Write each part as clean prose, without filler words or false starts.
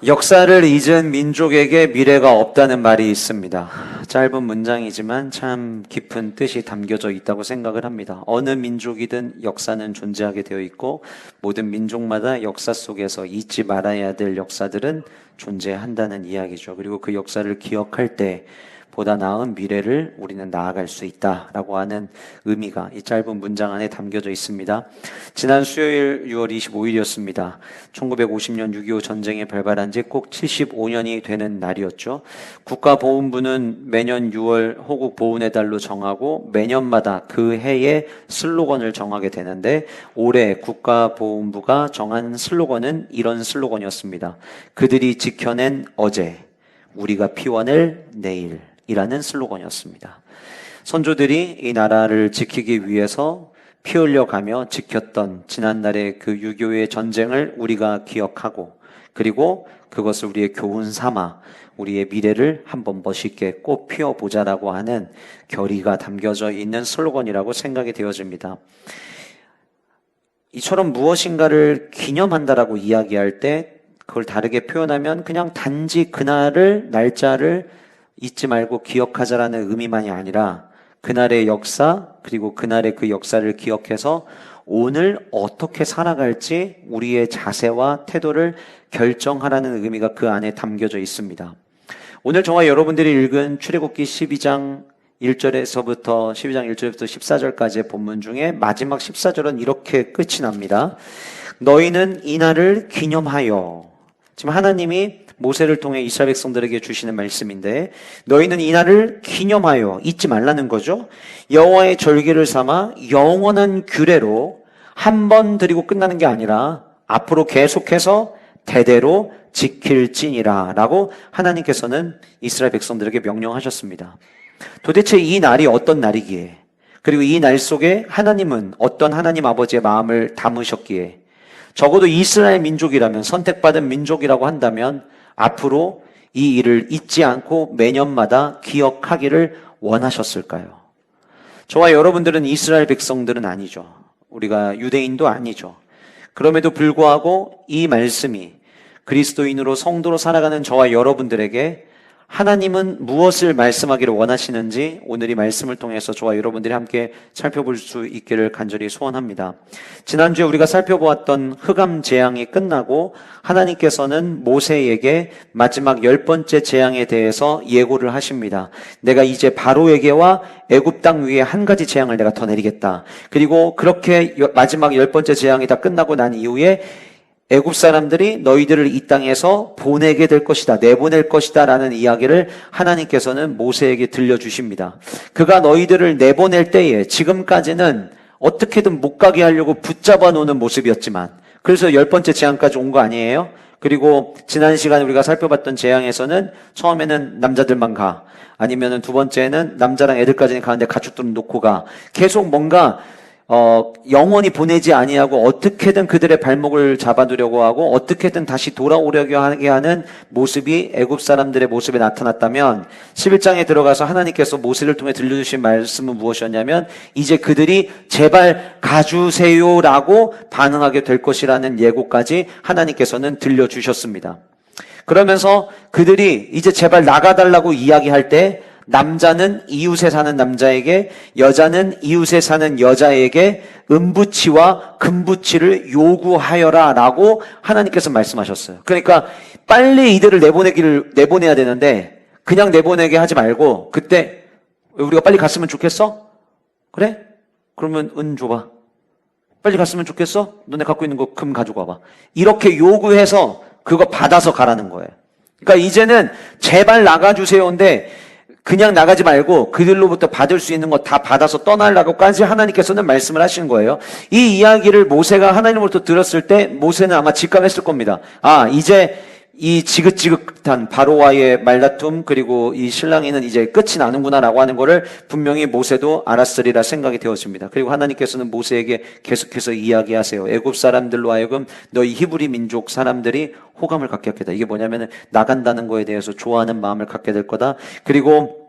역사를 잊은 민족에게 미래가 없다는 말이 있습니다. 짧은 문장이지만 참 깊은 뜻이 담겨져 있다고 생각을 합니다. 어느 민족이든 역사는 존재하게 되어 있고 모든 민족마다 역사 속에서 잊지 말아야 될 역사들은 존재한다는 이야기죠. 그리고 그 역사를 기억할 때 보다 나은 미래를 우리는 나아갈 수 있다라고 하는 의미가 이 짧은 문장 안에 담겨져 있습니다. 지난 수요일 6월 25일이었습니다. 1950년 6.25 전쟁이 발발한 지 꼭 75년이 되는 날이었죠. 국가보훈부는 매년 6월 호국 보훈의 달로 정하고 매년마다 그 해의 슬로건을 정하게 되는데 올해 국가보훈부가 정한 슬로건은 이런 슬로건이었습니다. 그들이 지켜낸 어제, 우리가 피워낼 내일 이라는 슬로건이었습니다. 선조들이 이 나라를 지키기 위해서 피 흘려가며 지켰던 지난날의 그 6.25의 전쟁을 우리가 기억하고 그리고 그것을 우리의 교훈 삼아 우리의 미래를 한번 멋있게 꽃 피워보자라고 하는 결의가 담겨져 있는 슬로건이라고 생각이 되어집니다. 이처럼 무엇인가를 기념한다라고 이야기할 때 그걸 다르게 표현하면 그냥 단지 그날을 날짜를 잊지 말고 기억하자라는 의미만이 아니라 그날의 역사 그리고 그날의 그 역사를 기억해서 오늘 어떻게 살아갈지 우리의 자세와 태도를 결정하라는 의미가 그 안에 담겨져 있습니다. 오늘 저와 여러분들이 읽은 출애굽기 12장 1절에서부터 12장 1절부터 14절까지의 본문 중에 마지막 14절은 이렇게 끝이 납니다. 너희는 이날을 기념하여, 지금 하나님이 모세를 통해 이스라엘 백성들에게 주시는 말씀인데 너희는 이날을 기념하여 잊지 말라는 거죠. 여호와의 절기를 삼아 영원한 규례로 한 번 드리고 끝나는 게 아니라 앞으로 계속해서 대대로 지킬지니라 라고 하나님께서는 이스라엘 백성들에게 명령하셨습니다. 도대체 이 날이 어떤 날이기에, 그리고 이 날 속에 하나님은 어떤 하나님 아버지의 마음을 담으셨기에, 적어도 이스라엘 민족이라면, 선택받은 민족이라고 한다면 앞으로 이 일을 잊지 않고 매년마다 기억하기를 원하셨을까요? 저와 여러분들은 이스라엘 백성들은 아니죠. 우리가 유대인도 아니죠. 그럼에도 불구하고 이 말씀이 그리스도인으로 성도로 살아가는 저와 여러분들에게 하나님은 무엇을 말씀하기를 원하시는지 오늘 이 말씀을 통해서 저와 여러분들이 함께 살펴볼 수 있기를 간절히 소원합니다. 지난주에 우리가 살펴보았던 흑암 재앙이 끝나고 하나님께서는 모세에게 마지막 10번째 재앙에 대해서 예고를 하십니다. 내가 이제 바로에게와 애굽 땅 위에 한 가지 재앙을 내가 더 내리겠다. 그리고 그렇게 마지막 10번째 재앙이 다 끝나고 난 이후에 애굽 사람들이 너희들을 이 땅에서 보내게 될 것이다, 내보낼 것이다 라는 이야기를 하나님께서는 모세에게 들려주십니다. 그가 너희들을 내보낼 때에 지금까지는 어떻게든 못 가게 하려고 붙잡아 놓는 모습이었지만, 그래서 10번째 재앙까지 온 거 아니에요? 그리고 지난 시간에 우리가 살펴봤던 재앙에서는 처음에는 남자들만 가, 아니면은 두 번째는 남자랑 애들까지는 가는데 가축들은 놓고 가. 계속 뭔가 영원히 보내지 아니하고 어떻게든 그들의 발목을 잡아두려고 하고 어떻게든 다시 돌아오려고 하게 하는 모습이 애굽 사람들의 모습에 나타났다면 11장에 들어가서 하나님께서 모세를 통해 들려주신 말씀은 무엇이었냐면 이제 그들이 제발 가주세요라고 반응하게 될 것이라는 예고까지 하나님께서는 들려주셨습니다. 그러면서 그들이 이제 제발 나가달라고 이야기할 때 남자는 이웃에 사는 남자에게, 여자는 이웃에 사는 여자에게 은부치와 금부치를 요구하여라 라고 하나님께서 말씀하셨어요. 그러니까 빨리 이들을 내보내야 되는데 그냥 내보내게 하지 말고, 그때 우리가 빨리 갔으면 좋겠어? 그래? 그러면 은 줘봐. 빨리 갔으면 좋겠어? 너네 갖고 있는 거 금 가지고 와봐. 이렇게 요구해서 그거 받아서 가라는 거예요. 그러니까 이제는 제발 나가주세요인데 그냥 나가지 말고 그들로부터 받을 수 있는 거 다 받아서 떠나려고까지 하나님께서는 말씀을 하시는 거예요. 이 이야기를 모세가 하나님으로부터 들었을 때 모세는 아마 직감했을 겁니다. 아, 이제 이 지긋지긋한 바로와의 말다툼 그리고 이 신랑이는 이제 끝이 나는구나라고 하는 거를 분명히 모세도 알았으리라 생각이 되어집니다. 그리고 하나님께서는 모세에게 계속해서 이야기하세요. 애굽 사람들로 하여금 너희 히브리 민족 사람들이 호감을 갖게 할 거다. 이게 뭐냐면은 나간다는 거에 대해서 좋아하는 마음을 갖게 될 거다. 그리고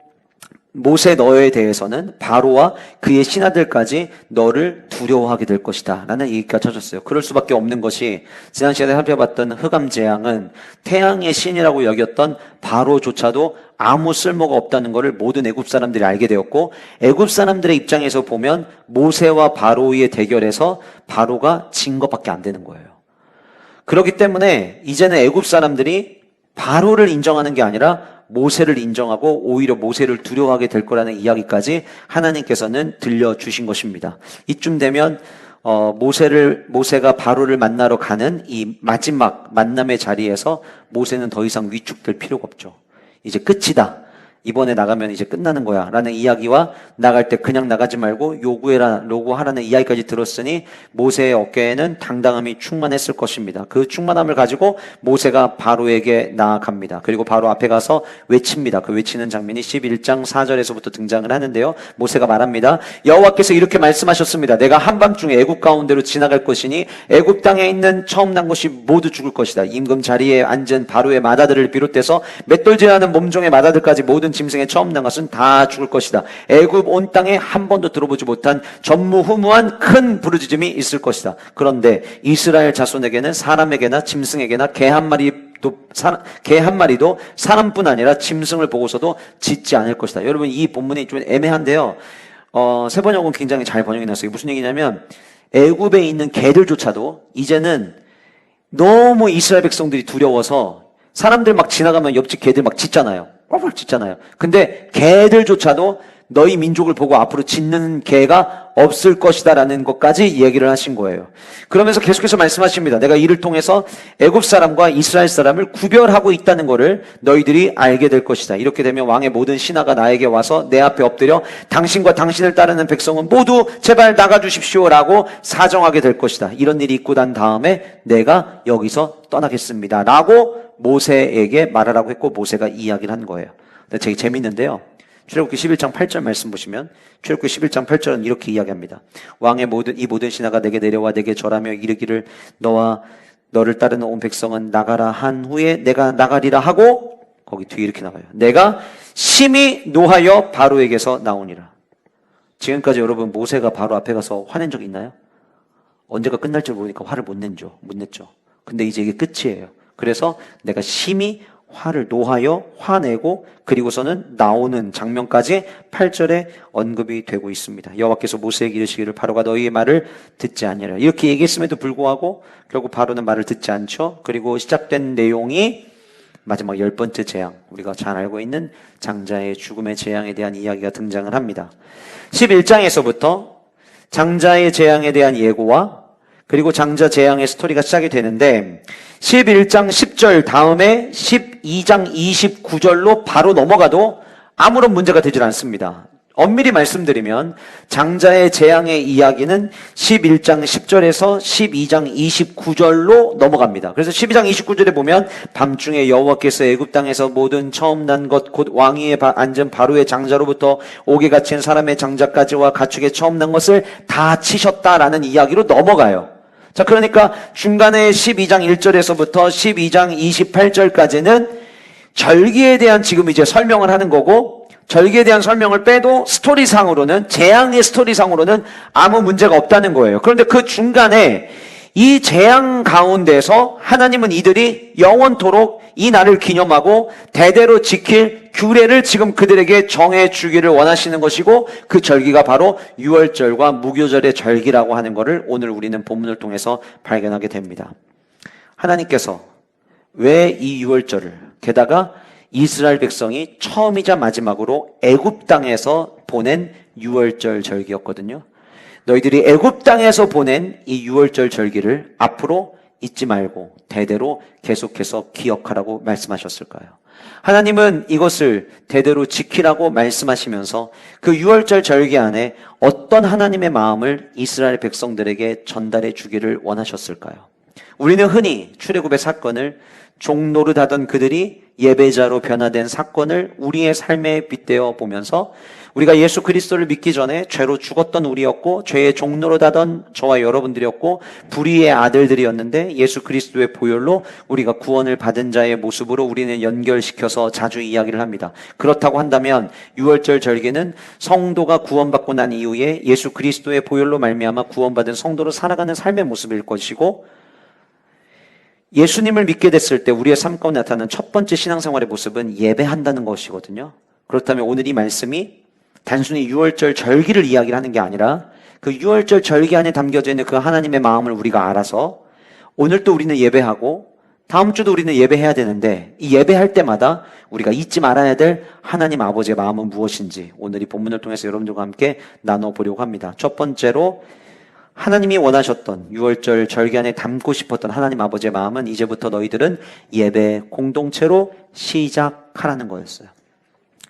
모세 너에 대해서는 바로와 그의 신하들까지 너를 두려워하게 될 것이다 라는 얘기가 쳐졌어요. 그럴 수밖에 없는 것이 지난 시간에 살펴봤던 흑암재앙은 태양의 신이라고 여겼던 바로조차도 아무 쓸모가 없다는 것을 모든 애굽 사람들이 알게 되었고, 애굽 사람들의 입장에서 보면 모세와 바로의 대결에서 바로가 진 것밖에 안 되는 거예요. 그렇기 때문에 이제는 애굽 사람들이 바로를 인정하는 게 아니라 모세를 인정하고 오히려 모세를 두려워하게 될 거라는 이야기까지 하나님께서는 들려주신 것입니다. 이쯤 되면 모세가 바로를 만나러 가는 이 마지막 만남의 자리에서 모세는 더 이상 위축될 필요가 없죠. 이제 끝이다. 이번에 나가면 이제 끝나는 거야 라는 이야기와 나갈 때 그냥 나가지 말고 요구하라는 이야기까지 들었으니 모세의 어깨에는 당당함이 충만했을 것입니다. 그 충만함을 가지고 모세가 바로에게 나아갑니다. 그리고 바로 앞에 가서 외칩니다. 그 외치는 장면이 11장 4절에서부터 등장을 하는데요. 모세가 말합니다. 여호와께서 이렇게 말씀하셨습니다. 내가 한밤중에 애굽 가운데로 지나갈 것이니 애굽 땅에 있는 처음 난 것이 모두 죽을 것이다. 임금 자리에 앉은 바로의 마다들을 비롯해서 맷돌질하는 몸종의 마다들까지 모든 짐승에 처음 난 것은 다 죽을 것이다. 애굽 온 땅에 한 번도 들어보지 못한 전무후무한 큰 부르짖음이 있을 것이다. 그런데 이스라엘 자손에게는 사람에게나 짐승에게나 개 한 마리도 사람뿐 아니라 짐승을 보고서도 짖지 않을 것이다. 여러분, 이 본문이 좀 애매한데요. 세번역은 굉장히 잘 번역이 났어요. 무슨 얘기냐면 애굽에 있는 개들조차도 이제는 너무 이스라엘 백성들이 두려워서 사람들 막 지나가면 옆집 개들 막 짖잖아요. 짖잖아요. 근데 개들조차도 너희 민족을 보고 앞으로 짖는 개가 없을 것이다 라는 것까지 얘기를 하신 거예요. 그러면서 계속해서 말씀하십니다. 내가 이를 통해서 애굽 사람과 이스라엘 사람을 구별하고 있다는 것을 너희들이 알게 될 것이다. 이렇게 되면 왕의 모든 신하가 나에게 와서 내 앞에 엎드려 당신과 당신을 따르는 백성은 모두 제발 나가주십시오 라고 사정하게 될 것이다. 이런 일이 있고 난 다음에 내가 여기서 떠나겠습니다 라고 모세에게 말하라고 했고, 모세가 이야기를 한 거예요. 근데 되게 재밌는데요. 출애굽기 11장 8절 말씀 보시면 출애굽기 11장 8절은 이렇게 이야기합니다. 왕의 모든 신하가 내게 내려와 내게 절하며 이르기를 너와 너를 따르는 온 백성은 나가라 한 후에 내가 나가리라 하고, 거기 뒤에 이렇게 나가요. 내가 심히 노하여 바로에게서 나오니라. 지금까지 여러분 모세가 바로 앞에 가서 화낸 적 있나요? 언제가 끝날 줄 모르니까 화를 못 냈죠. 근데 이제 이게 끝이에요. 그래서 내가 심히 노하여 화내고, 그리고서는 나오는 장면까지 8절에 언급이 되고 있습니다. 여호와께서 모세에게 이르시기를 바로가 너희의 말을 듣지 아니하리라. 이렇게 얘기했음에도 불구하고 결국 바로는 말을 듣지 않죠. 그리고 시작된 내용이 마지막 10번째 재앙, 우리가 잘 알고 있는 장자의 죽음의 재앙에 대한 이야기가 등장을 합니다. 11장에서부터 장자의 재앙에 대한 예고와 그리고 장자 재앙의 스토리가 시작이 되는데, 11장 10절 다음에 12장 29절로 바로 넘어가도 아무런 문제가 되질 않습니다. 엄밀히 말씀드리면 장자의 재앙의 이야기는 11장 10절에서 12장 29절로 넘어갑니다. 그래서 12장 29절에 보면 밤중에 여호와께서 애굽 땅에서 모든 처음 난 것 곧 왕위에 앉은 바로의 장자로부터 옥에 갇힌 사람의 장자까지와 가축의 처음 난 것을 다 치셨다라는 이야기로 넘어가요. 자, 그러니까 중간에 12장 1절에서부터 12장 28절까지는 절기에 대한 지금 이제 설명을 하는 거고, 절기에 대한 설명을 빼도 스토리상으로는, 재앙의 스토리상으로는 아무 문제가 없다는 거예요. 그런데 그 중간에 이 재앙 가운데서 하나님은 이들이 영원토록 이 날을 기념하고 대대로 지킬 규례를 지금 그들에게 정해 주기를 원하시는 것이고, 그 절기가 바로 유월절과 무교절의 절기라고 하는 것을 오늘 우리는 본문을 통해서 발견하게 됩니다. 하나님께서 왜 이 유월절을, 게다가 이스라엘 백성이 처음이자 마지막으로 애굽 땅에서 보낸 유월절 절기였거든요. 너희들이 애굽 땅에서 보낸 이 유월절 절기를 앞으로 잊지 말고 대대로 계속해서 기억하라고 말씀하셨을까요? 하나님은 이것을 대대로 지키라고 말씀하시면서 그 유월절 절기 안에 어떤 하나님의 마음을 이스라엘 백성들에게 전달해 주기를 원하셨을까요? 우리는 흔히 출애굽의 사건을 종노릇하던 그들이 예배자로 변화된 사건을 우리의 삶에 빗대어 보면서 우리가 예수 그리스도를 믿기 전에 죄로 죽었던 우리였고 죄의 종노릇하던 저와 여러분들이었고 불의의 아들들이었는데 예수 그리스도의 보혈로 우리가 구원을 받은 자의 모습으로 우리는 연결시켜서 자주 이야기를 합니다. 그렇다고 한다면 유월절 절기는 성도가 구원받고 난 이후에 예수 그리스도의 보혈로 말미암아 구원받은 성도로 살아가는 삶의 모습일 것이고, 예수님을 믿게 됐을 때 우리의 삶 가운데 나타나는 첫 번째 신앙생활의 모습은 예배한다는 것이거든요. 그렇다면 오늘 이 말씀이 단순히 유월절 절기를 이야기를 하는 게 아니라 그 유월절 절기 안에 담겨져 있는 그 하나님의 마음을 우리가 알아서 오늘 또 우리는 예배하고 다음 주도 우리는 예배해야 되는데, 이 예배할 때마다 우리가 잊지 말아야 될 하나님 아버지의 마음은 무엇인지 오늘 이 본문을 통해서 여러분들과 함께 나눠보려고 합니다. 첫 번째로 하나님이 원하셨던 유월절 절기 안에 담고 싶었던 하나님 아버지의 마음은 이제부터 너희들은 예배 공동체로 시작하라는 거였어요.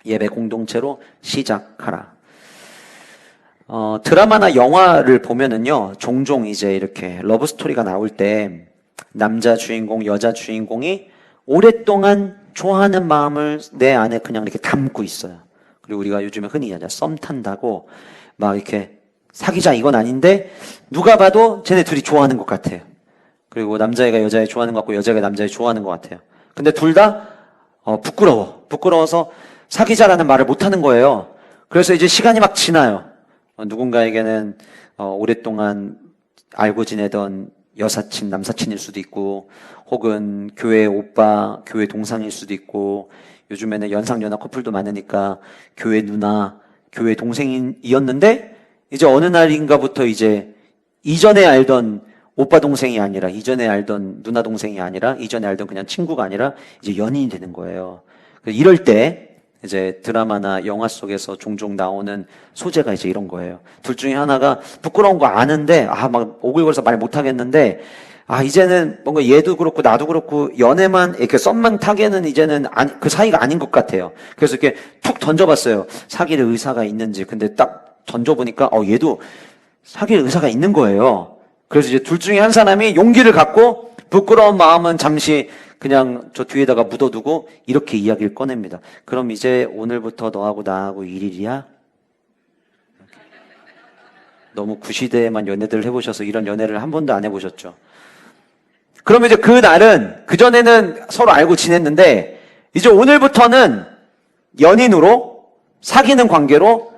예배 공동체로 시작하라. 드라마나 영화를 보면은요, 종종 이제 이렇게 러브스토리가 나올 때 남자 주인공, 여자 주인공이 오랫동안 좋아하는 마음을 내 안에 그냥 이렇게 담고 있어요. 그리고 우리가 요즘에 흔히 이야기하자 썸 탄다고 막 이렇게 사귀자 이건 아닌데 누가 봐도 쟤네 둘이 좋아하는 것 같아요. 그리고 남자애가 여자애 좋아하는 것 같고 여자애가 남자애 좋아하는 것 같아요. 근데 둘 다 부끄러워서 사귀자라는 말을 못하는 거예요. 그래서 이제 시간이 막 지나요. 누군가에게는 오랫동안 알고 지내던 여사친, 남사친일 수도 있고, 혹은 교회 오빠, 교회 동상일 수도 있고, 요즘에는 연상연하 커플도 많으니까 교회 누나, 교회 동생이었는데 이제 어느 날인가부터 이제 이전에 알던 오빠 동생이 아니라, 이전에 알던 누나 동생이 아니라, 이전에 알던 그냥 친구가 아니라 이제 연인이 되는 거예요. 이럴 때 이제 드라마나 영화 속에서 종종 나오는 소재가 이제 이런 거예요. 둘 중에 하나가 부끄러운 거 아는데 막 오글거려서 말 못하겠는데 이제는 뭔가 얘도 그렇고 나도 그렇고 연애만 이렇게 썸만 타게는 이제는 그 사이가 아닌 것 같아요. 그래서 이렇게 툭 던져봤어요. 사귈 의사가 있는지. 근데 딱 던져보니까 얘도 사귈 의사가 있는 거예요. 그래서 이제 둘 중에 한 사람이 용기를 갖고 부끄러운 마음은 잠시 그냥 저 뒤에다가 묻어두고 이렇게 이야기를 꺼냅니다. 그럼 이제 오늘부터 너하고 나하고 1일이야? 너무 구시대에만 연애들을 해보셔서 이런 연애를 한 번도 안 해보셨죠? 그러면 이제 그날은, 그전에는 서로 알고 지냈는데 이제 오늘부터는 연인으로 사귀는 관계로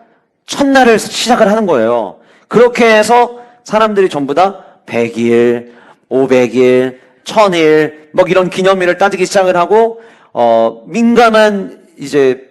첫날을 시작을 하는 거예요. 그렇게 해서 사람들이 전부 다 100일, 500일, 1000일, 이런 기념일을 따지기 시작을 하고, 민감한 이제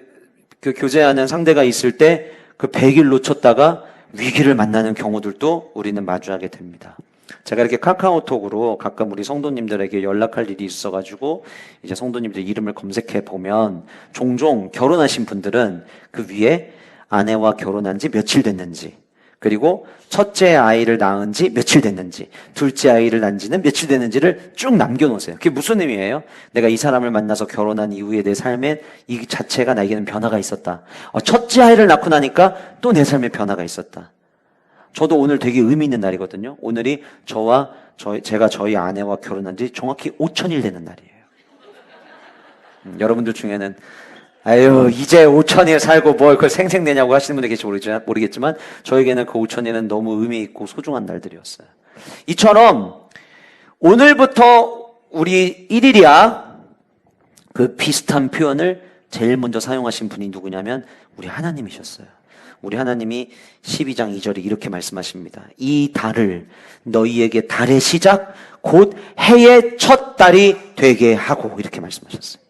그 교제하는 상대가 있을 때 그 100일 놓쳤다가 위기를 만나는 경우들도 우리는 마주하게 됩니다. 제가 이렇게 카카오톡으로 가끔 우리 성도님들에게 연락할 일이 있어가지고 이제 성도님들 이름을 검색해 보면 종종 결혼하신 분들은 그 위에 아내와 결혼한 지 며칠 됐는지, 그리고 첫째 아이를 낳은 지 며칠 됐는지, 둘째 아이를 낳은 지는 며칠 됐는지를 쭉 남겨놓으세요. 그게 무슨 의미예요? 내가 이 사람을 만나서 결혼한 이후에 내 삶에 이 자체가 나에게는 변화가 있었다. 첫째 아이를 낳고 나니까 또 내 삶에 변화가 있었다. 저도 오늘 되게 의미 있는 날이거든요. 오늘이 제가 저희 아내와 결혼한 지 정확히 5000일 되는 날이에요. 여러분들 중에는 이제 5000일 살고 뭘 그걸 생색내냐고 하시는 분들 계실지 모르겠지만 저에게는 그 5000일은 너무 의미 있고 소중한 날들이었어요. 이처럼 오늘부터 우리 1일이야, 그 비슷한 표현을 제일 먼저 사용하신 분이 누구냐면 우리 하나님이셨어요. 우리 하나님이 12장 2절에 이렇게 말씀하십니다. 이 달을 너희에게 달의 시작 곧 해의 첫 달이 되게 하고, 이렇게 말씀하셨어요.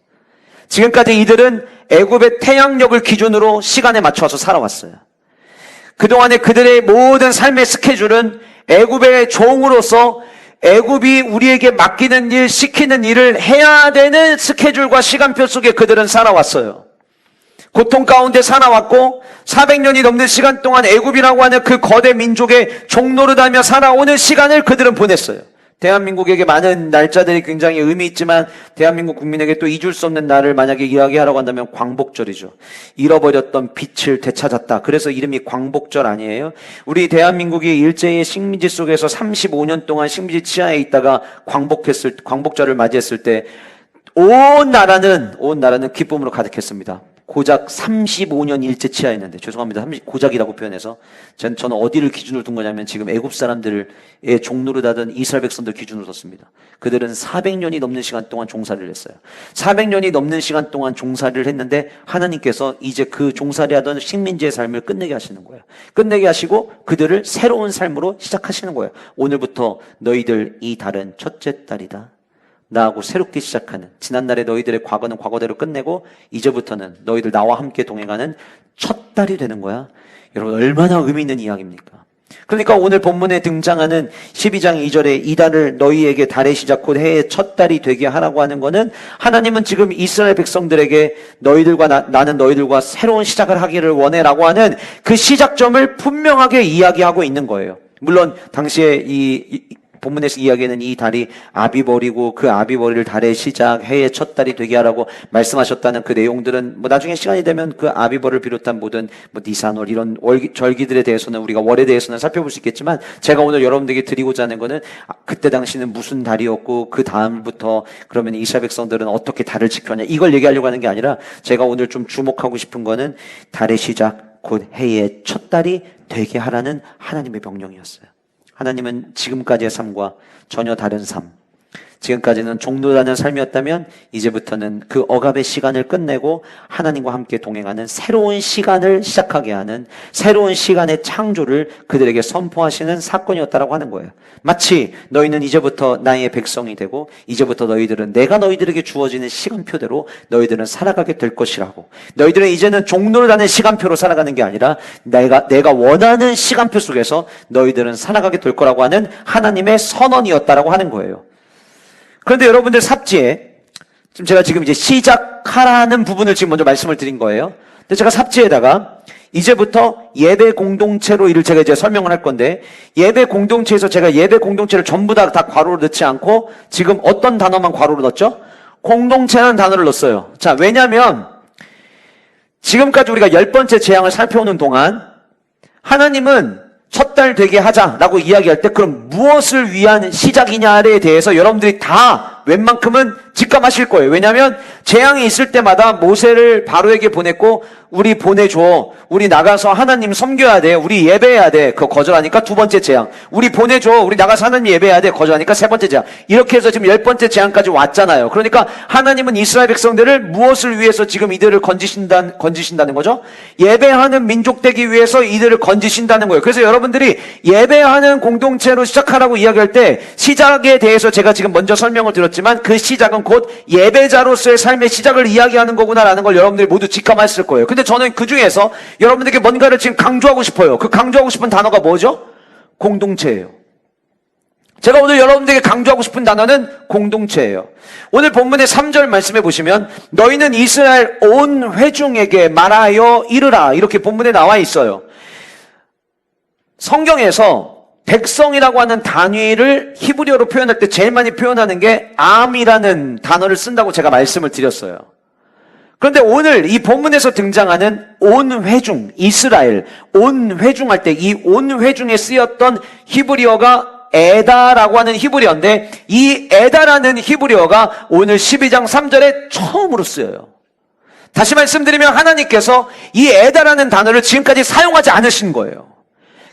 지금까지 이들은 애굽의 태양력을 기준으로 시간에 맞춰서 살아왔어요. 그동안에 그들의 모든 삶의 스케줄은 애굽의 종으로서 애굽이 우리에게 맡기는 일, 시키는 일을 해야 되는 스케줄과 시간표 속에 그들은 살아왔어요. 고통 가운데 살아왔고 400년이 넘는 시간 동안 애굽이라고 하는 그 거대 민족의 종노릇하며 살아오는 시간을 그들은 보냈어요. 대한민국에게 많은 날짜들이 굉장히 의미 있지만 대한민국 국민에게 또 잊을 수 없는 날을 만약에 이야기하라고 한다면 광복절이죠. 잃어버렸던 빛을 되찾았다. 그래서 이름이 광복절 아니에요? 우리 대한민국이 일제의 식민지 속에서 35년 동안 식민지 치하에 있다가 광복절을 맞이했을 때 온 나라는 기쁨으로 가득했습니다. 고작 35년 일제 치하였는데, 죄송합니다. 고작이라고 표현해서. 저는 어디를 기준으로 둔 거냐면 지금 애굽 사람들의 종노릇 하던 이스라엘 백성들 기준으로 뒀습니다. 그들은 400년이 넘는 시간 동안 종살이를 했어요. 400년이 넘는 시간 동안 종살이를 했는데 하나님께서 이제 그 종살이 하던 식민지의 삶을 끝내게 하시는 거예요. 끝내게 하시고 그들을 새로운 삶으로 시작하시는 거예요. 오늘부터 너희들 이 달은 첫째 달이다. 나하고 새롭게 시작하는, 지난날에 너희들의 과거는 과거대로 끝내고 이제부터는 너희들 나와 함께 동행하는 첫 달이 되는 거야. 여러분, 얼마나 의미 있는 이야기입니까? 그러니까 오늘 본문에 등장하는 12장 2절에 이 달을 너희에게 달의 시작 곧 해의 첫 달이 되게 하라고 하는 거는, 하나님은 지금 이스라엘 백성들에게 나는 너희들과 새로운 시작을 하기를 원해라고 하는 그 시작점을 분명하게 이야기하고 있는 거예요. 물론 당시에 본문에서 이야기하는 이 달이 아비벌이고 그 아비벌이를 달의 시작, 해의 첫 달이 되게 하라고 말씀하셨다는 그 내용들은 나중에 시간이 되면 그 아비벌을 비롯한 모든 니산월 이런 절기들에 대해서는, 우리가 월에 대해서는 살펴볼 수 있겠지만, 제가 오늘 여러분들에게 드리고자 하는 거는 그때 당시는 무슨 달이었고 그 다음부터 그러면 이스라엘 백성들은 어떻게 달을 지켰냐, 이걸 얘기하려고 하는 게 아니라, 제가 오늘 좀 주목하고 싶은 거는 달의 시작 곧 해의 첫 달이 되게 하라는 하나님의 명령이었어요. 하나님은 지금까지의 삶과 전혀 다른 삶, 지금까지는 종노라는 삶이었다면 이제부터는 그 억압의 시간을 끝내고 하나님과 함께 동행하는 새로운 시간을 시작하게 하는, 새로운 시간의 창조를 그들에게 선포하시는 사건이었다라고 하는 거예요. 마치 너희는 이제부터 나의 백성이 되고 이제부터 너희들은 내가 너희들에게 주어지는 시간표대로 너희들은 살아가게 될 것이라고, 너희들은 이제는 종노라는 시간표로 살아가는 게 아니라 내가 원하는 시간표 속에서 너희들은 살아가게 될 거라고 하는 하나님의 선언이었다라고 하는 거예요. 그런데 여러분들 삽지에, 제가 이제 시작하라는 부분을 지금 먼저 말씀을 드린 거예요. 근데 제가 삽지에다가 이제부터 예배 공동체로 이를 제가 이제 설명을 할 건데, 예배 공동체에서 제가 예배 공동체를 전부 다 괄호로 넣지 않고 지금 어떤 단어만 괄호로 넣었죠? 공동체라는 단어를 넣었어요. 자, 왜냐면 지금까지 우리가 10번째 재앙을 살펴오는 동안 하나님은 첫 달 되게 하자라고 이야기할 때 그럼 무엇을 위한 시작이냐에 대해서 여러분들이 다 웬만큼은 직감하실 거예요. 왜냐하면 재앙이 있을 때마다 모세를 바로에게 보냈고, 우리 보내줘, 우리 나가서 하나님 섬겨야 돼, 우리 예배해야 돼, 그거 거절하니까 두 번째 재앙, 우리 보내줘, 우리 나가서 하나님 예배해야 돼, 거절하니까 세 번째 재앙, 이렇게 해서 지금 10번째 재앙까지 왔잖아요. 그러니까 하나님은 이스라엘 백성들을 무엇을 위해서 지금 이들을 건지신다는 거죠? 예배하는 민족 되기 위해서 이들을 건지신다는 거예요. 그래서 여러분들이 예배하는 공동체로 시작하라고 이야기할 때 시작에 대해서 제가 지금 먼저 설명을 드렸지만, 그 시작은 곧 예배자로서의 삶의 시작을 이야기하는 거구나라는 걸 여러분들이 모두 직감했을 거예요. 근데 저는 그 중에서 여러분들에게 뭔가를 지금 강조하고 싶어요. 그 강조하고 싶은 단어가 뭐죠? 공동체예요. 제가 오늘 여러분들에게 강조하고 싶은 단어는 공동체예요. 오늘 본문의 3절 말씀해 보시면, 너희는 이스라엘 온 회중에게 말하여 이르라, 이렇게 본문에 나와 있어요. 성경에서 백성이라고 하는 단위를 히브리어로 표현할 때 제일 많이 표현하는 게 암이라는 단어를 쓴다고 제가 말씀을 드렸어요. 그런데 오늘 이 본문에서 등장하는 온 회중, 이스라엘 온 회중 할 때 이 온 회중에 쓰였던 히브리어가 에다라고 하는 히브리어인데, 이 에다라는 히브리어가 오늘 12장 3절에 처음으로 쓰여요. 다시 말씀드리면 하나님께서 이 에다라는 단어를 지금까지 사용하지 않으신 거예요.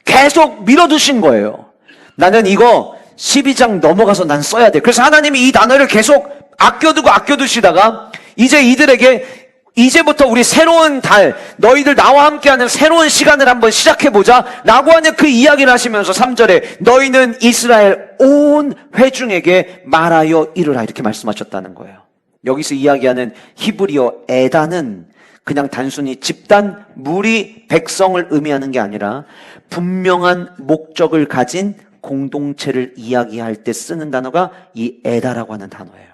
계속 밀어두신 거예요. 나는 이거 12장 넘어가서 난 써야 돼. 그래서 하나님이 이 단어를 계속 아껴두시다가 이제 이들에게 이제부터 우리 새로운 달, 너희들 나와 함께하는 새로운 시간을 한번 시작해보자 라고 하는 그 이야기를 하시면서 3절에 너희는 이스라엘 온 회중에게 말하여 이르라, 이렇게 말씀하셨다는 거예요. 여기서 이야기하는 히브리어 에다는 그냥 단순히 집단, 무리, 백성을 의미하는 게 아니라 분명한 목적을 가진 공동체를 이야기할 때 쓰는 단어가 이 에다라고 하는 단어예요.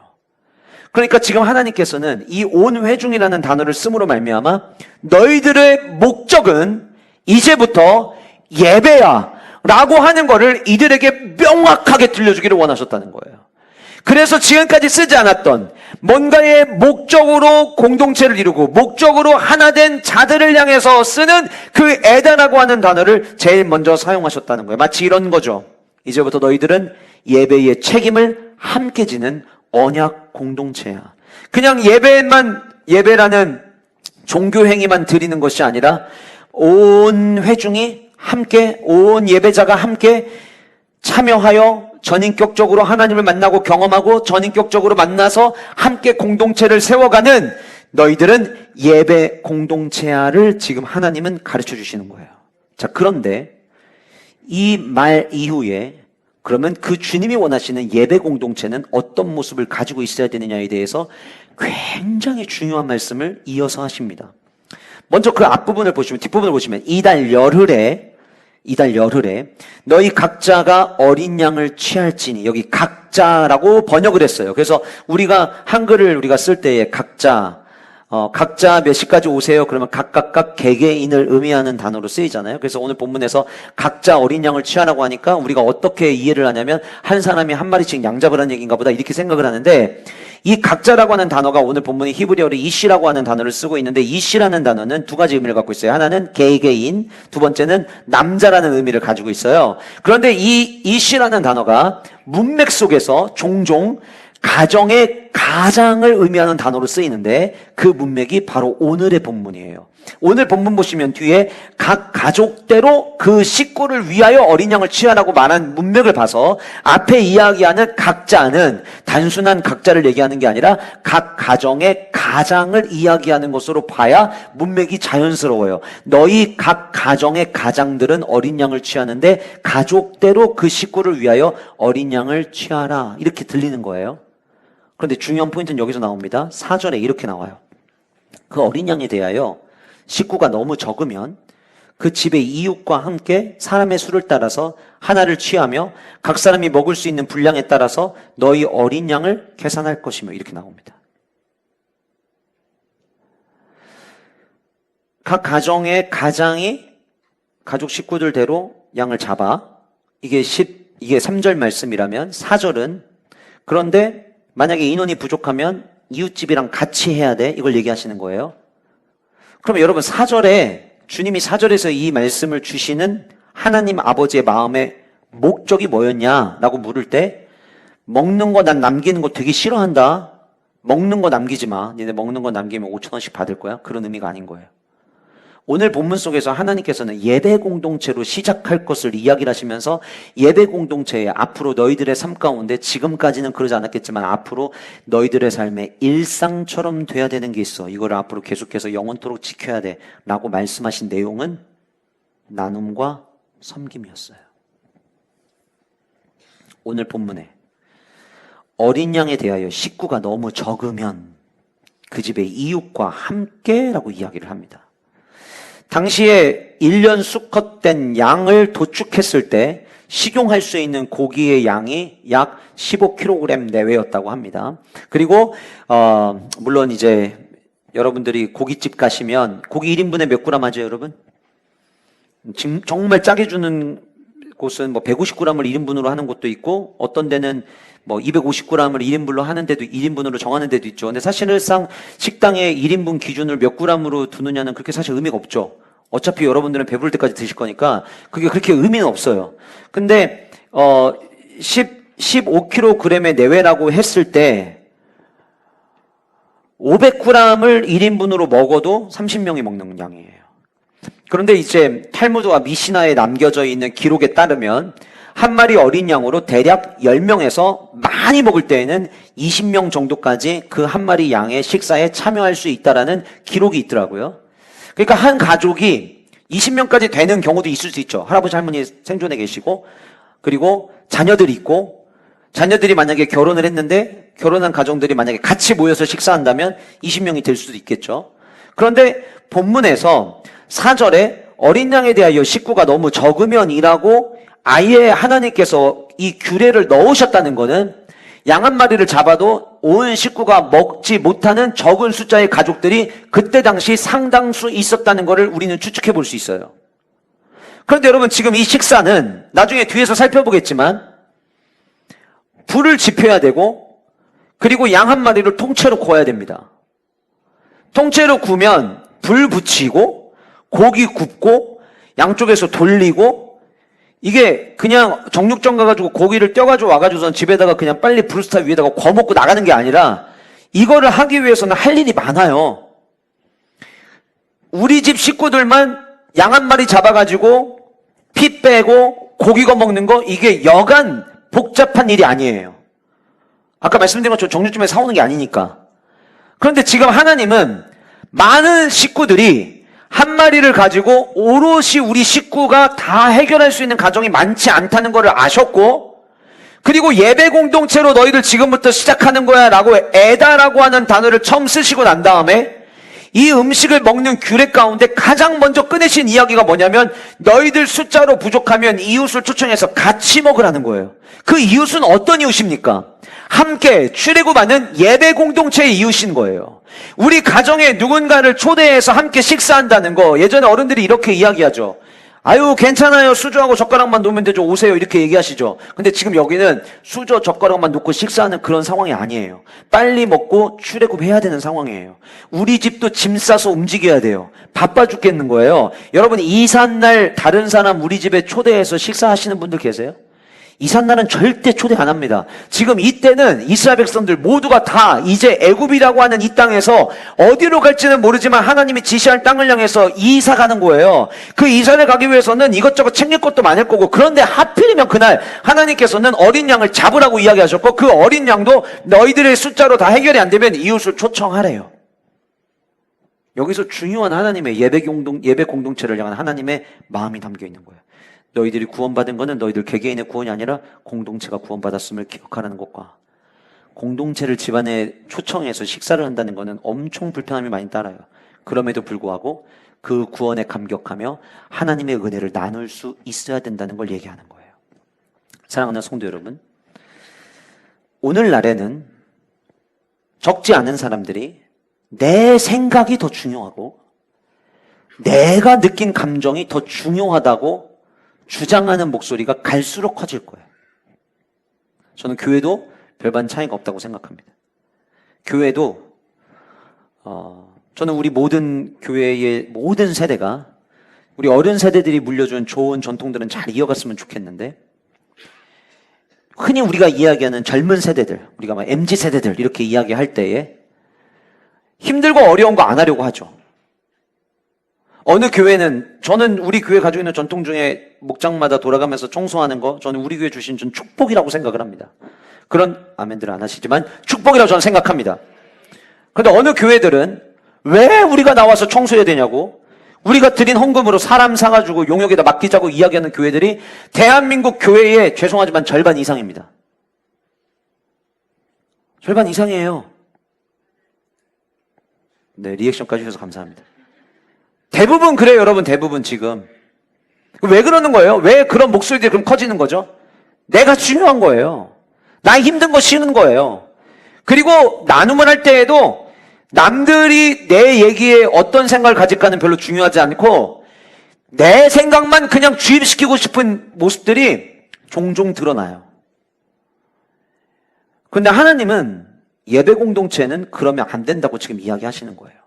그러니까 지금 하나님께서는 이 온 회중이라는 단어를 씀으로 말미암아 너희들의 목적은 이제부터 예배야 라고 하는 거를 이들에게 명확하게 들려주기를 원하셨다는 거예요. 그래서 지금까지 쓰지 않았던 뭔가의 목적으로 공동체를 이루고 목적으로 하나 된 자들을 향해서 쓰는 그 에다라고 하는 단어를 제일 먼저 사용하셨다는 거예요. 마치 이런 거죠. 이제부터 너희들은 예배의 책임을 함께 지는 언약 공동체야. 그냥 예배라는 종교 행위만 드리는 것이 아니라 온 회중이 함께, 온 예배자가 함께 참여하여 전인격적으로 하나님을 만나고 경험하고 전인격적으로 만나서 함께 공동체를 세워가는 너희들은 예배 공동체야를 지금 하나님은 가르쳐 주시는 거예요. 자, 그런데 이 말 이후에 그러면 그 주님이 원하시는 예배 공동체는 어떤 모습을 가지고 있어야 되느냐에 대해서 굉장히 중요한 말씀을 이어서 하십니다. 먼저 그 앞부분을 보시면, 뒷부분을 보시면 이달 열흘에 너희 각자가 어린 양을 취할지니, 여기 각자라고 번역을 했어요. 그래서 우리가 한글을 우리가 쓸 때에 각자 몇 시까지 오세요? 그러면 각각 개개인을 의미하는 단어로 쓰이잖아요. 그래서 오늘 본문에서 각자 어린 양을 취하라고 하니까 우리가 어떻게 이해를 하냐면 한 사람이 한 마리씩 양 잡으라는 얘기인가 보다 이렇게 생각을 하는데, 이 각자라고 하는 단어가 오늘 본문의 히브리어로 이시라고 하는 단어를 쓰고 있는데, 이시라는 단어는 두 가지 의미를 갖고 있어요. 하나는 개개인, 두 번째는 남자라는 의미를 가지고 있어요. 그런데 이 이시라는 단어가 문맥 속에서 종종 가정의 가장을 의미하는 단어로 쓰이는데, 그 문맥이 바로 오늘의 본문이에요. 오늘 본문 보시면 뒤에 각 가족대로 그 식구를 위하여 어린 양을 취하라고 말한 문맥을 봐서 앞에 이야기하는 각자는 단순한 각자를 얘기하는 게 아니라 각 가정의 가장을 이야기하는 것으로 봐야 문맥이 자연스러워요. 너희 각 가정의 가장들은 어린 양을 취하는데 가족대로 그 식구를 위하여 어린 양을 취하라, 이렇게 들리는 거예요. 그런데 중요한 포인트는 여기서 나옵니다. 4절에 이렇게 나와요. 그 어린 양에 대하여 식구가 너무 적으면 그 집의 이웃과 함께 사람의 수를 따라서 하나를 취하며 각 사람이 먹을 수 있는 분량에 따라서 너희 어린 양을 계산할 것이며, 이렇게 나옵니다. 각 가정의 가장이 가족 식구들대로 양을 잡아. 이게 3절 말씀이라면 4절은 그런데 만약에 인원이 부족하면 이웃집이랑 같이 해야 돼, 이걸 얘기하시는 거예요. 그러면 여러분, 4절에 주님이 4절에서 이 말씀을 주시는 하나님 아버지의 마음의 목적이 뭐였냐라고 물을 때, 먹는 거 난 남기는 거 되게 싫어한다, 먹는 거 남기지 마, 니네 먹는 거 남기면 5,000원씩 받을 거야, 그런 의미가 아닌 거예요. 오늘 본문 속에서 하나님께서는 예배 공동체로 시작할 것을 이야기를 하시면서 예배 공동체에 앞으로 너희들의 삶 가운데, 지금까지는 그러지 않았겠지만 앞으로 너희들의 삶에 일상처럼 돼야 되는 게 있어, 이걸 앞으로 계속해서 영원토록 지켜야 돼 라고 말씀하신 내용은 나눔과 섬김이었어요. 오늘 본문에 어린 양에 대하여 식구가 너무 적으면 그 집의 이웃과 함께라고 이야기를 합니다. 당시에 1년 수컷된 양을 도축했을 때 식용할 수 있는 고기의 양이 약 15kg 내외였다고 합니다. 그리고 물론 이제 여러분들이 고깃집 가시면 고기 1인분에 몇 그램 하죠, 여러분? 지금 정말 짜게 주는 곳은 뭐 150g을 1인분으로 하는 곳도 있고, 어떤 데는 뭐 250g을 1인분으로 하는 데도, 1인분으로 정하는 데도 있죠. 근데 사실상 식당의 1인분 기준을 몇 g으로 두느냐는 그렇게 사실 의미가 없죠. 어차피 여러분들은 배부를 때까지 드실 거니까 그게 그렇게 의미는 없어요. 근데 15kg의 내외라고 했을 때 500g을 1인분으로 먹어도 30명이 먹는 양이에요. 그런데 이제 탈무드와 미시나에 남겨져 있는 기록에 따르면 한 마리 어린 양으로 대략 10명에서 많이 먹을 때에는 20명 정도까지 그 한 마리 양의 식사에 참여할 수 있다라는 기록이 있더라고요. 그러니까 한 가족이 20명까지 되는 경우도 있을 수 있죠. 할아버지 할머니 생존해 계시고, 그리고 자녀들이 있고, 자녀들이 만약에 결혼을 했는데 결혼한 가정들이 만약에 같이 모여서 식사한다면 20명이 될 수도 있겠죠. 그런데 본문에서 4절에 어린 양에 대하여 식구가 너무 적으면이라고 아예 하나님께서 이 규례를 넣으셨다는 것은 양 한 마리를 잡아도 온 식구가 먹지 못하는 적은 숫자의 가족들이 그때 당시 상당수 있었다는 것을 우리는 추측해 볼 수 있어요. 그런데 여러분, 지금 이 식사는 나중에 뒤에서 살펴보겠지만 불을 지펴야 되고, 그리고 양 한 마리를 통째로 구워야 됩니다. 통째로 구우면 불 붙이고 고기 굽고 양쪽에서 돌리고, 이게 그냥 정육점 가가지고 고기를 떼어가지고 와가지고선 집에다가 그냥 빨리 브루스타 위에다가 구워 먹고 나가는 게 아니라 이거를 하기 위해서는 할 일이 많아요. 우리 집 식구들만 양 한 마리 잡아가지고 피 빼고 고기 구워 먹는 거, 이게 여간 복잡한 일이 아니에요. 아까 말씀드린 것처럼 정육점에 사오는 게 아니니까. 그런데 지금 하나님은 많은 식구들이 한 마리를 가지고 오롯이 우리 식구가 다 해결할 수 있는 가정이 많지 않다는 것을 아셨고, 그리고 예배 공동체로 너희들 지금부터 시작하는 거야 라고 에다라고 하는 단어를 처음 쓰시고 난 다음에 이 음식을 먹는 규례 가운데 가장 먼저 꺼내신 이야기가 뭐냐면, 너희들 숫자로 부족하면 이웃을 초청해서 같이 먹으라는 거예요. 그 이웃은 어떤 이웃입니까? 함께 출애굽하는 예배 공동체의 이웃인 거예요. 우리 가정에 누군가를 초대해서 함께 식사한다는 거, 예전에 어른들이 이렇게 이야기하죠. 아유, 괜찮아요. 수저하고 젓가락만 놓으면 되죠. 오세요. 이렇게 얘기하시죠. 근데 지금 여기는 수저, 젓가락만 놓고 식사하는 그런 상황이 아니에요. 빨리 먹고 출애굽해야 되는 상황이에요. 우리 집도 짐 싸서 움직여야 돼요. 바빠 죽겠는 거예요. 여러분, 이삿날 다른 사람 우리 집에 초대해서 식사하시는 분들 계세요? 이삿날은 절대 초대 안 합니다. 지금 이때는 이스라엘 백성들 모두가 다 이제 애굽이라고 하는 이 땅에서 어디로 갈지는 모르지만 하나님이 지시할 땅을 향해서 이사 가는 거예요. 그 이사를 가기 위해서는 이것저것 챙길 것도 많을 거고, 그런데 하필이면 그날 하나님께서는 어린 양을 잡으라고 이야기하셨고, 그 어린 양도 너희들의 숫자로 다 해결이 안 되면 이웃을 초청하래요. 여기서 중요한 하나님의 예배 공동체를 향한 하나님의 마음이 담겨 있는 거예요. 너희들이 구원받은 것은 너희들 개개인의 구원이 아니라 공동체가 구원받았음을 기억하라는 것과, 공동체를 집안에 초청해서 식사를 한다는 것은 엄청 불편함이 많이 따라요. 그럼에도 불구하고 그 구원에 감격하며 하나님의 은혜를 나눌 수 있어야 된다는 걸 얘기하는 거예요. 사랑하는 성도 여러분, 오늘날에는 적지 않은 사람들이 내 생각이 더 중요하고 내가 느낀 감정이 더 중요하다고 주장하는 목소리가 갈수록 커질 거예요. 저는 교회도 별반 차이가 없다고 생각합니다. 교회도 저는 우리 모든 교회의 모든 세대가, 우리 어른 세대들이 물려준 좋은 전통들은 잘 이어갔으면 좋겠는데, 흔히 우리가 이야기하는 젊은 세대들, 우리가 막 MZ 세대들 이렇게 이야기할 때에 힘들고 어려운 거 안 하려고 하죠. 어느 교회는, 저는 우리 교회 가지고 있는 전통 중에 목장마다 돌아가면서 청소하는 거, 저는 우리 교회 주신 전 축복이라고 생각을 합니다. 그런 아멘들 안 하시지만 축복이라고 저는 생각합니다. 그런데 어느 교회들은 왜 우리가 나와서 청소해야 되냐고, 우리가 드린 헌금으로 사람 사가지고 용역에다 맡기자고 이야기하는 교회들이 대한민국 교회의, 죄송하지만 절반 이상입니다. 절반 이상이에요. 네, 리액션까지 해주셔서 감사합니다. 대부분 그래요, 여러분. 대부분 지금. 왜 그러는 거예요? 왜 그런 목소리들이 그럼 커지는 거죠? 내가 중요한 거예요. 나 힘든 거 쉬는 거예요. 그리고 나눔을 할 때에도 남들이 내 얘기에 어떤 생각을 가질까는 별로 중요하지 않고 내 생각만 그냥 주입시키고 싶은 모습들이 종종 드러나요. 그런데 하나님은 예배 공동체는 그러면 안 된다고 지금 이야기하시는 거예요.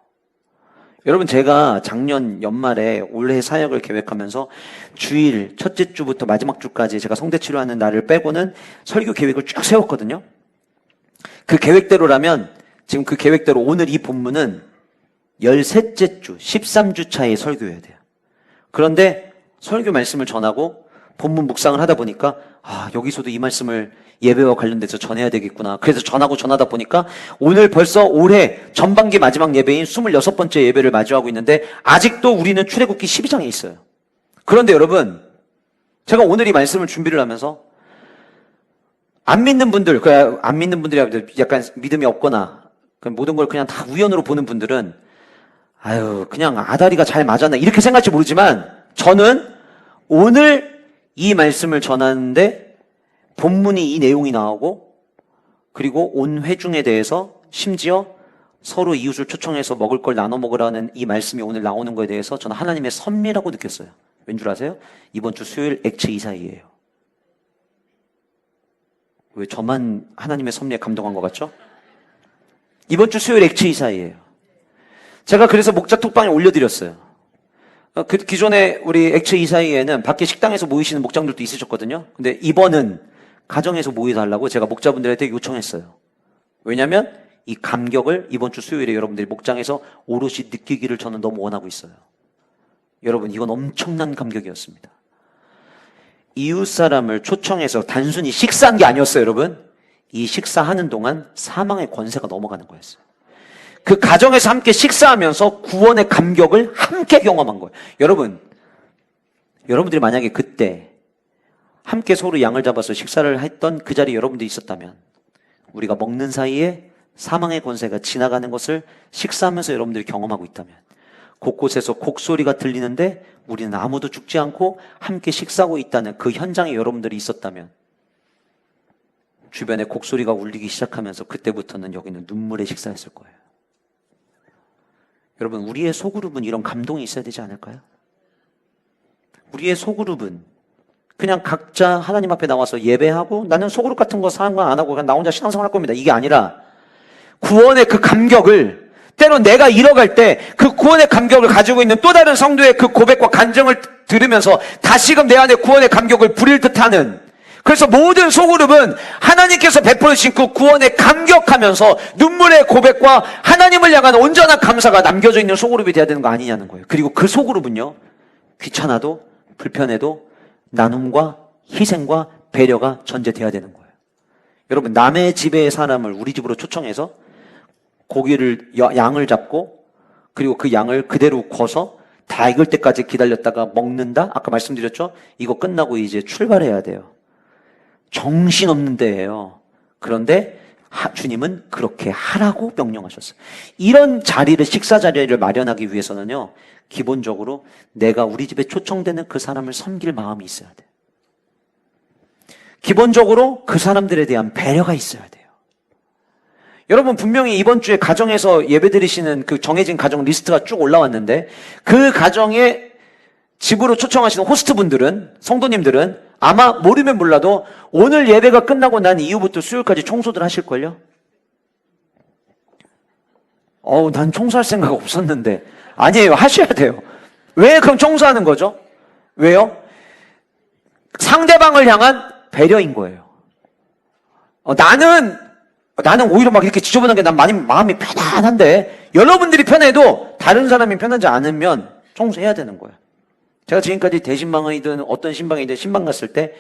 여러분, 제가 작년 연말에 올해 사역을 계획하면서 주일 첫째 주부터 마지막 주까지 제가 성대 치료하는 날을 빼고는 설교 계획을 쭉 세웠거든요. 그 계획대로라면 지금 그 계획대로 오늘 이 본문은 13째 주, 13주 차에 설교해야 돼요. 그런데 설교 말씀을 전하고 본문 묵상을 하다 보니까 여기서도 이 말씀을 예배와 관련돼서 전해야 되겠구나. 그래서 전하다 보니까 오늘 벌써 올해 전반기 마지막 예배인 26번째 예배를 마주하고 있는데 아직도 우리는 출애굽기 12장에 있어요. 그런데 여러분, 제가 오늘 이 말씀을 준비를 하면서 안 믿는 분들, 안 믿는 분들이 약간 믿음이 없거나 모든 걸 그냥 다 우연으로 보는 분들은 그냥 아다리가 잘 맞았나 이렇게 생각할지 모르지만, 저는 오늘 이 말씀을 전하는데 본문이 이 내용이 나오고, 그리고 온 회중에 대해서 심지어 서로 이웃을 초청해서 먹을 걸 나눠 먹으라는 이 말씀이 오늘 나오는 거에 대해서 저는 하나님의 섭리라고 느꼈어요. 왠 줄 아세요? 이번 주 수요일 액체 이사이에요. 왜 저만 하나님의 섭리에 감동한 것 같죠? 이번 주 수요일 액체 이사이에요. 제가 그래서 목자 톡방에 올려드렸어요. 기존에 우리 액체 이사이에는 밖에 식당에서 모이시는 목장들도 있으셨거든요. 근데 이번은 가정에서 모여달라고 제가 목자분들한테 요청했어요. 왜냐면 이 감격을 이번 주 수요일에 여러분들이 목장에서 오롯이 느끼기를 저는 너무 원하고 있어요. 여러분, 이건 엄청난 감격이었습니다. 이웃 사람을 초청해서 단순히 식사한 게 아니었어요, 여러분. 이 식사하는 동안 사망의 권세가 넘어가는 거였어요. 그 가정에서 함께 식사하면서 구원의 감격을 함께 경험한 거예요. 여러분들이 만약에 그때 함께 서로 양을 잡아서 식사를 했던 그 자리에 여러분들이 있었다면 우리가 먹는 사이에 사망의 권세가 지나가는 것을 식사하면서 여러분들이 경험하고 있다면 곳곳에서 곡소리가 들리는데 우리는 아무도 죽지 않고 함께 식사하고 있다는 그 현장에 여러분들이 있었다면 주변에 곡소리가 울리기 시작하면서 그때부터는 여기는 눈물의 식사였을 거예요. 여러분, 우리의 소그룹은 이런 감동이 있어야 되지 않을까요? 우리의 소그룹은 그냥 각자 하나님 앞에 나와서 예배하고 나는 소그룹 같은 거 상관 안 하고 그냥 나 혼자 신앙생활 할 겁니다. 이게 아니라 구원의 그 감격을 때로 내가 잃어갈 때 그 구원의 감격을 가지고 있는 또 다른 성도의 그 고백과 간증을 들으면서 다시금 내 안에 구원의 감격을 부릴 듯하는, 그래서 모든 소그룹은 하나님께서 베풀어 주신 그 구원에 감격하면서 눈물의 고백과 하나님을 향한 온전한 감사가 남겨져 있는 소그룹이 돼야 되는 거 아니냐는 거예요. 그리고 그 소그룹은요, 귀찮아도 불편해도 나눔과 희생과 배려가 전제돼야 되는 거예요. 여러분, 남의 집의 사람을 우리 집으로 초청해서 양을 잡고 그리고 그 양을 그대로 구워서 다 익을 때까지 기다렸다가 먹는다? 아까 말씀드렸죠? 이거 끝나고 이제 출발해야 돼요. 정신없는 데예요. 그런데 주님은 그렇게 하라고 명령하셨어요. 이런 자리를, 식사 자리를 마련하기 위해서는요, 기본적으로 내가 우리 집에 초청되는 그 사람을 섬길 마음이 있어야 돼요. 기본적으로 그 사람들에 대한 배려가 있어야 돼요. 여러분, 분명히 이번 주에 가정에서 예배드리시는 그 정해진 가정 리스트가 쭉 올라왔는데 그 가정에 집으로 초청하시는 호스트분들은, 성도님들은 아마 모르면 몰라도 오늘 예배가 끝나고 난 이후부터 수요일까지 청소들 하실걸요? 난 청소할 생각 없었는데. 아니에요. 하셔야 돼요. 왜 그럼 청소하는 거죠? 왜요? 상대방을 향한 배려인 거예요. 나는 오히려 막 이렇게 지저분한 게 난 마음이 편안한데 여러분들이 편해도 다른 사람이 편하지 않으면 청소해야 되는 거예요. 제가 지금까지 대신방이든 어떤 신방이든 신방 갔을 때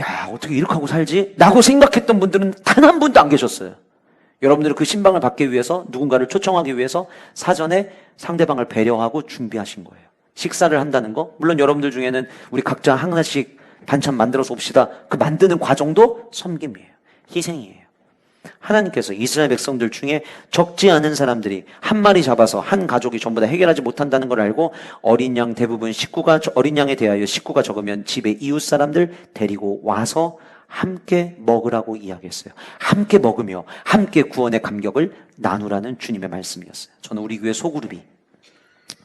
야, 어떻게 이렇게 하고 살지? 라고 생각했던 분들은 단 한 분도 안 계셨어요. 여러분들은 그 신방을 받기 위해서 누군가를 초청하기 위해서 사전에 상대방을 배려하고 준비하신 거예요. 식사를 한다는 거, 물론 여러분들 중에는 우리 각자 하나씩 반찬 만들어서 옵시다. 그 만드는 과정도 섬김이에요. 희생이에요. 하나님께서 이스라엘 백성들 중에 적지 않은 사람들이 한 마리 잡아서 한 가족이 전부 다 해결하지 못한다는 걸 알고 어린 양 대부분 어린 양에 대하여 식구가 적으면 집에 이웃 사람들 데리고 와서 함께 먹으라고 이야기했어요. 함께 먹으며 함께 구원의 감격을 나누라는 주님의 말씀이었어요. 저는 우리 교회 소그룹이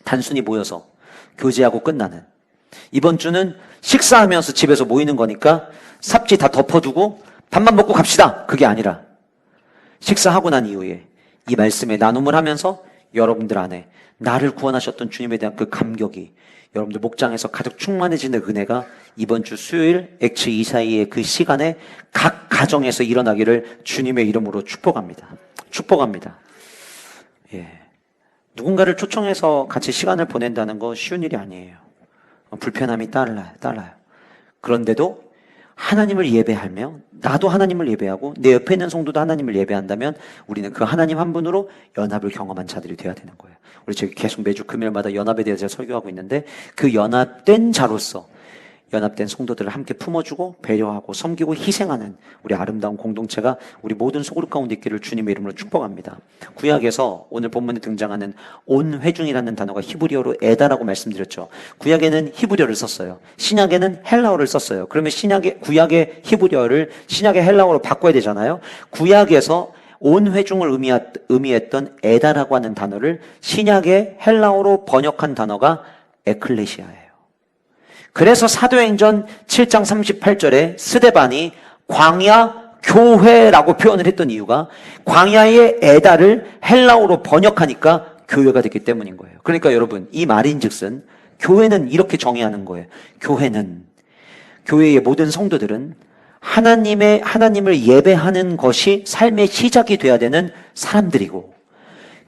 단순히 모여서 교제하고 끝나는, 이번 주는 식사하면서 집에서 모이는 거니까 삽지 다 덮어두고 밥만 먹고 갑시다, 그게 아니라 식사하고 난 이후에 이 말씀에 나눔을 하면서 여러분들 안에 나를 구원하셨던 주님에 대한 그 감격이 여러분들 목장에서 가득 충만해지는 은혜가 이번 주 수요일 액츠 이사이의 그 시간에 각 가정에서 일어나기를 주님의 이름으로 축복합니다. 축복합니다. 예. 누군가를 초청해서 같이 시간을 보낸다는 거 쉬운 일이 아니에요. 불편함이 따라요. 그런데도 하나님을 예배하며 나도 하나님을 예배하고 내 옆에 있는 성도도 하나님을 예배한다면 우리는 그 하나님 한 분으로 연합을 경험한 자들이 되어야 되는 거예요. 우리 지금 계속 매주 금요일마다 연합에 대해서 설교하고 있는데 그 연합된 자로서 연합된 성도들을 함께 품어주고 배려하고 섬기고 희생하는 우리 아름다운 공동체가 우리 모든 소그룹 가운데 있기를 주님의 이름으로 축복합니다. 구약에서 오늘 본문에 등장하는 온 회중이라는 단어가 히브리어로 에다라고 말씀드렸죠. 구약에는 히브리어를 썼어요. 신약에는 헬라어를 썼어요. 그러면 구약의 히브리어를 신약의 헬라어로 바꿔야 되잖아요. 구약에서 온 회중을 의미했던 에다라고 하는 단어를 신약의 헬라어로 번역한 단어가 에클레시아예요. 그래서 사도행전 7장 38절에 스데반이 광야 교회라고 표현을 했던 이유가 광야의 에다를 헬라어로 번역하니까 교회가 됐기 때문인 거예요. 그러니까 여러분, 이 말인즉슨 교회는 이렇게 정의하는 거예요. 교회의 모든 성도들은 하나님을 예배하는 것이 삶의 시작이 돼야 되는 사람들이고,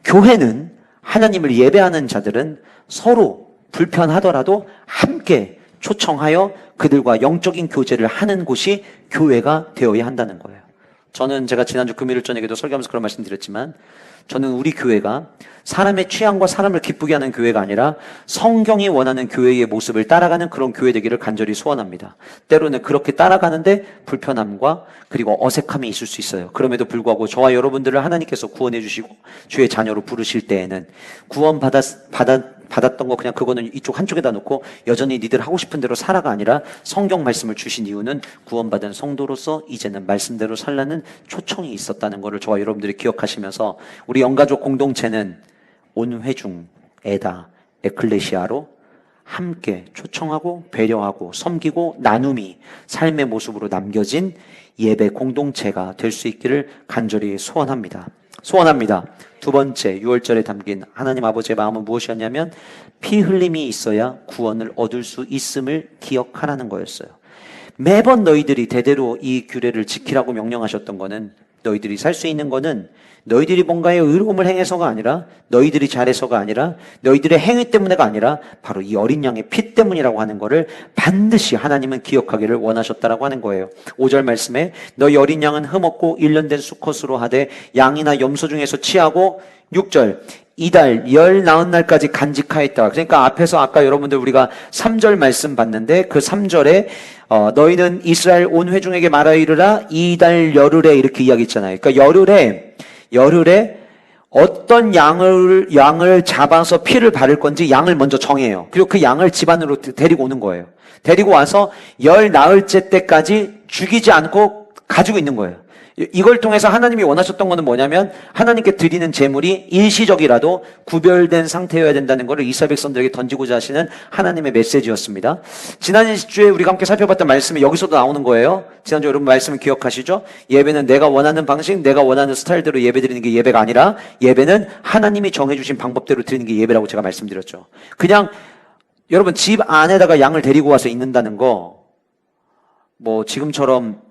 교회는 하나님을 예배하는 자들은 서로 불편하더라도 함께 초청하여 그들과 영적인 교제를 하는 곳이 교회가 되어야 한다는 거예요. 저는 제가 지난주 금요일 저녁에도 설교하면서 그런 말씀 드렸지만, 저는 우리 교회가 사람의 취향과 사람을 기쁘게 하는 교회가 아니라 성경이 원하는 교회의 모습을 따라가는 그런 교회 되기를 간절히 소원합니다. 때로는 그렇게 따라가는데 불편함과 그리고 어색함이 있을 수 있어요. 그럼에도 불구하고 저와 여러분들을 하나님께서 구원해 주시고 주의 자녀로 부르실 때에는 받았던 거 그냥 그거는 이쪽 한쪽에다 놓고 여전히 니들 하고 싶은 대로 살아가 아니라 성경 말씀을 주신 이유는 구원받은 성도로서 이제는 말씀대로 살라는 초청이 있었다는 것을 저와 여러분들이 기억하시면서, 우리 영가족 공동체는 온 회중에다 에클레시아로 함께 초청하고 배려하고 섬기고 나눔이 삶의 모습으로 남겨진 예배 공동체가 될 수 있기를 간절히 소원합니다. 두 번째, 6월절에 담긴 하나님 아버지의 마음은 무엇이었냐면 피 흘림이 있어야 구원을 얻을 수 있음을 기억하라는 거였어요. 매번 너희들이 대대로 이 규례를 지키라고 명령하셨던 거는, 너희들이 살 수 있는 거는 너희들이 뭔가의 의로움을 행해서가 아니라, 너희들이 잘해서가 아니라, 너희들의 행위 때문에가 아니라 바로 이 어린 양의 피 때문이라고 하는 거를 반드시 하나님은 기억하기를 원하셨다라고 하는 거예요. 5절 말씀에 너희 어린 양은 흠없고 1년 된 수컷으로 하되 양이나 염소 중에서 취하고, 6절 이달 열 나은 날까지 간직하였다. 그러니까 앞에서 아까 여러분들 우리가 3절 말씀 봤는데, 그 3절에 너희는 이스라엘 온 회중에게 말하여 이르라 이달 열흘에 이렇게 이야기했잖아요. 그러니까 열흘에 어떤 양을 잡아서 피를 바를 건지 양을 먼저 정해요. 그리고 그 양을 집 안으로 데리고 오는 거예요. 데리고 와서 열 나흘째 때까지 죽이지 않고 가지고 있는 거예요. 이걸 통해서 하나님이 원하셨던 거는 뭐냐면, 하나님께 드리는 제물이 일시적이라도 구별된 상태여야 된다는 것을 이스라엘 백성들에게 던지고자 하시는 하나님의 메시지였습니다. 지난주에 우리가 함께 살펴봤던 말씀이 여기서도 나오는 거예요. 지난주 여러분 말씀을 기억하시죠? 예배는 내가 원하는 방식, 내가 원하는 스타일대로 예배 드리는 게 예배가 아니라, 예배는 하나님이 정해주신 방법대로 드리는 게 예배라고 제가 말씀드렸죠. 그냥 여러분 집 안에다가 양을 데리고 와서 있는다는 거, 뭐 지금처럼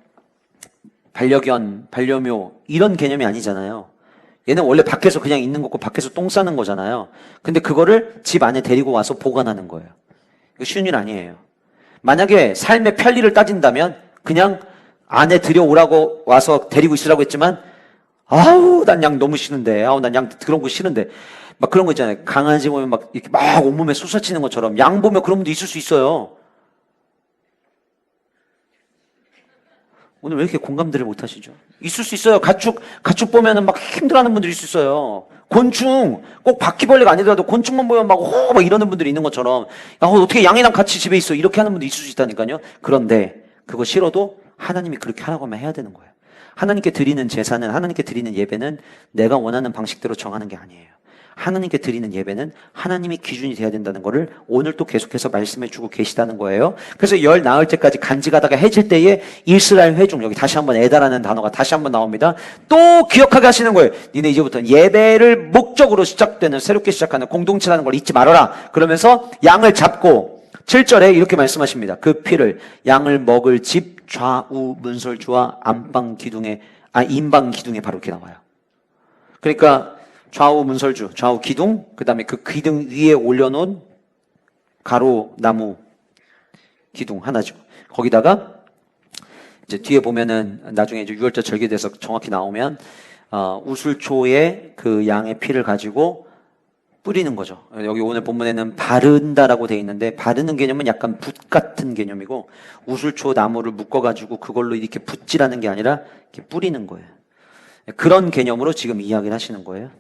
반려견, 반려묘 이런 개념이 아니잖아요. 얘는 원래 밖에서 그냥 있는 거고 밖에서 똥 싸는 거잖아요. 근데 그거를 집 안에 데리고 와서 보관하는 거예요. 이거 쉬운 일 아니에요. 만약에 삶의 편리를 따진다면 그냥 안에 들여오라고 와서 데리고 있으라고 했지만, 아우 난 양 너무 싫은데, 아우 난 양 그런 거 싫은데, 막 그런 거 있잖아요. 강아지 보면 막 이렇게 막 온몸에 솟아치는 것처럼 양 보면 그런 분도 있을 수 있어요. 오늘 왜 이렇게 공감들을 못 하시죠? 있을 수 있어요. 가축 보면은 막 힘들어하는 분들이 있을 수 있어요. 곤충, 꼭 바퀴벌레가 아니더라도 곤충만 보면 막 이러는 분들이 있는 것처럼, 야, 어떻게 양이랑 같이 집에 있어? 이렇게 하는 분도 있을 수 있다니까요. 그런데 그거 싫어도 하나님이 그렇게 하라고 하면 해야 되는 거예요. 하나님께 드리는 제사는, 하나님께 드리는 예배는 내가 원하는 방식대로 정하는 게 아니에요. 하나님께 드리는 예배는 하나님이 기준이 돼야 된다는 것을 오늘 또 계속해서 말씀해 주고 계시다는 거예요. 그래서 열 나흘째까지 간직하다가 해질 때에 이스라엘 회중, 여기 다시 한번 에다라는 단어가 다시 한번 나옵니다. 또 기억하게 하시는 거예요. 니네 이제부터 예배를 목적으로 시작되는, 새롭게 시작하는 공동체라는 걸 잊지 말아라. 그러면서 양을 잡고 7절에 이렇게 말씀하십니다. 그 피를 양을 먹을 집 좌우 문설주와 인방 기둥에 바로 이렇게 나와요. 그러니까 좌우 문설주, 좌우 기둥, 그 다음에 그 기둥 위에 올려놓은 가로 나무 기둥 하나죠. 거기다가 이제 뒤에 보면은 나중에 이제 6월절 절기돼서 정확히 나오면 우슬초에 그 양의 피를 가지고 뿌리는 거죠. 여기 오늘 본문에는 바른다라고 돼 있는데, 바르는 개념은 약간 붓 같은 개념이고, 우슬초 나무를 묶어가지고 그걸로 이렇게 붓질하는 게 아니라 이렇게 뿌리는 거예요. 그런 개념으로 지금 이야기를 하시는 거예요.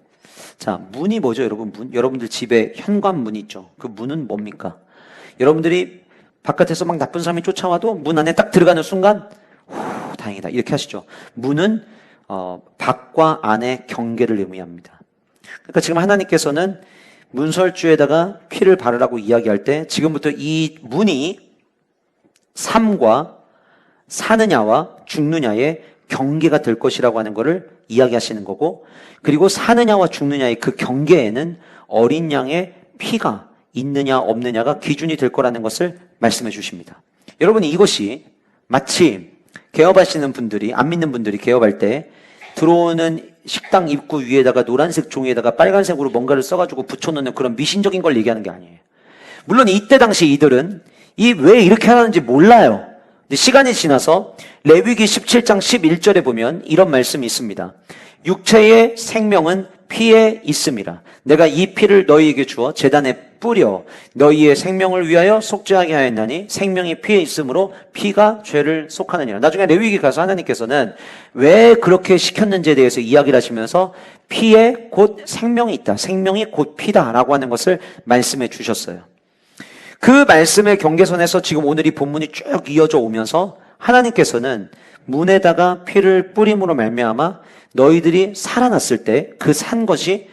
자, 문이 뭐죠, 여러분? 여러분들 집에 현관문 있죠? 그 문은 뭡니까? 여러분들이 바깥에서 막 나쁜 사람이 쫓아와도 문 안에 딱 들어가는 순간, 다행이다, 이렇게 하시죠. 문은 밖과 안의 경계를 의미합니다. 그러니까 지금 하나님께서는 문설주에다가 피를 바르라고 이야기할 때, 지금부터 이 문이 삶과 사느냐와 죽느냐의 경계가 될 것이라고 하는 것을 이야기하시는 거고, 그리고 사느냐와 죽느냐의 그 경계에는 어린 양의 피가 있느냐 없느냐가 기준이 될 거라는 것을 말씀해 주십니다. 여러분, 이것이 마치 개업하시는 분들이, 안 믿는 분들이 개업할 때 들어오는 식당 입구 위에다가 노란색 종이에다가 빨간색으로 뭔가를 써가지고 붙여놓는 그런 미신적인 걸 얘기하는 게 아니에요. 물론 이때 당시 이들은 왜 이렇게 하는지 몰라요. 근데 시간이 지나서 레위기 17장 11절에 보면 이런 말씀이 있습니다. 육체의 생명은 피에 있음이라. 내가 이 피를 너희에게 주어 제단에 뿌려 너희의 생명을 위하여 속죄하게 하였나니 생명이 피에 있으므로 피가 죄를 속하느니라. 나중에 레위기 가서 하나님께서는 왜 그렇게 시켰는지에 대해서 이야기를 하시면서 피에 곧 생명이 있다. 생명이 곧 피다라고 하는 것을 말씀해 주셨어요. 그 말씀의 경계선에서 지금 오늘 이 본문이 쭉 이어져 오면서 하나님께서는 문에다가 피를 뿌림으로 말미암아 너희들이 살아났을 때 그 산 것이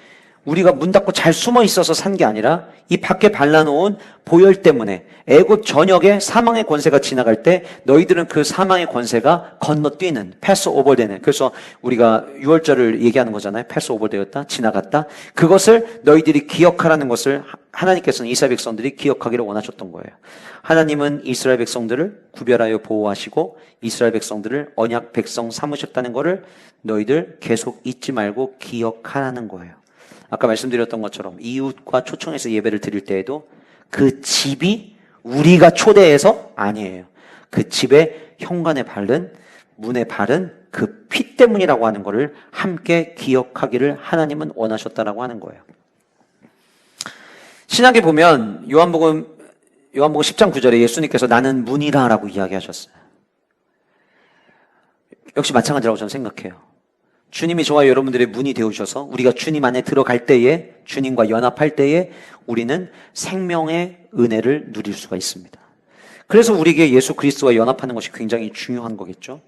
우리가 문 닫고 잘 숨어 있어서 산 게 아니라 이 밖에 발라놓은 보혈 때문에 애굽 전역에 사망의 권세가 지나갈 때 너희들은 그 사망의 권세가 건너뛰는, 패스오버되는, 그래서 우리가 6월절을 얘기하는 거잖아요. 패스오버되었다, 지나갔다. 그것을 너희들이 기억하라는 것을 하나님께서는 이스라엘 백성들이 기억하기를 원하셨던 거예요. 하나님은 이스라엘 백성들을 구별하여 보호하시고 이스라엘 백성들을 언약 백성 삼으셨다는 것을 너희들 계속 잊지 말고 기억하라는 거예요. 아까 말씀드렸던 것처럼 이웃과 초청해서 예배를 드릴 때에도 그 집이 우리가 초대해서 아니에요. 그 집에 현관에 바른, 문에 바른 그 피 때문이라고 하는 것을 함께 기억하기를 하나님은 원하셨다라고 하는 거예요. 신약에 보면 요한복음 10장 9절에 예수님께서 나는 문이라 라고 이야기하셨어요. 역시 마찬가지라고 저는 생각해요. 주님이 저와 여러분들의 문이 되어주셔서 우리가 주님 안에 들어갈 때에, 주님과 연합할 때에 우리는 생명의 은혜를 누릴 수가 있습니다. 그래서 우리에게 예수 그리스도와 연합하는 것이 굉장히 중요한 거겠죠.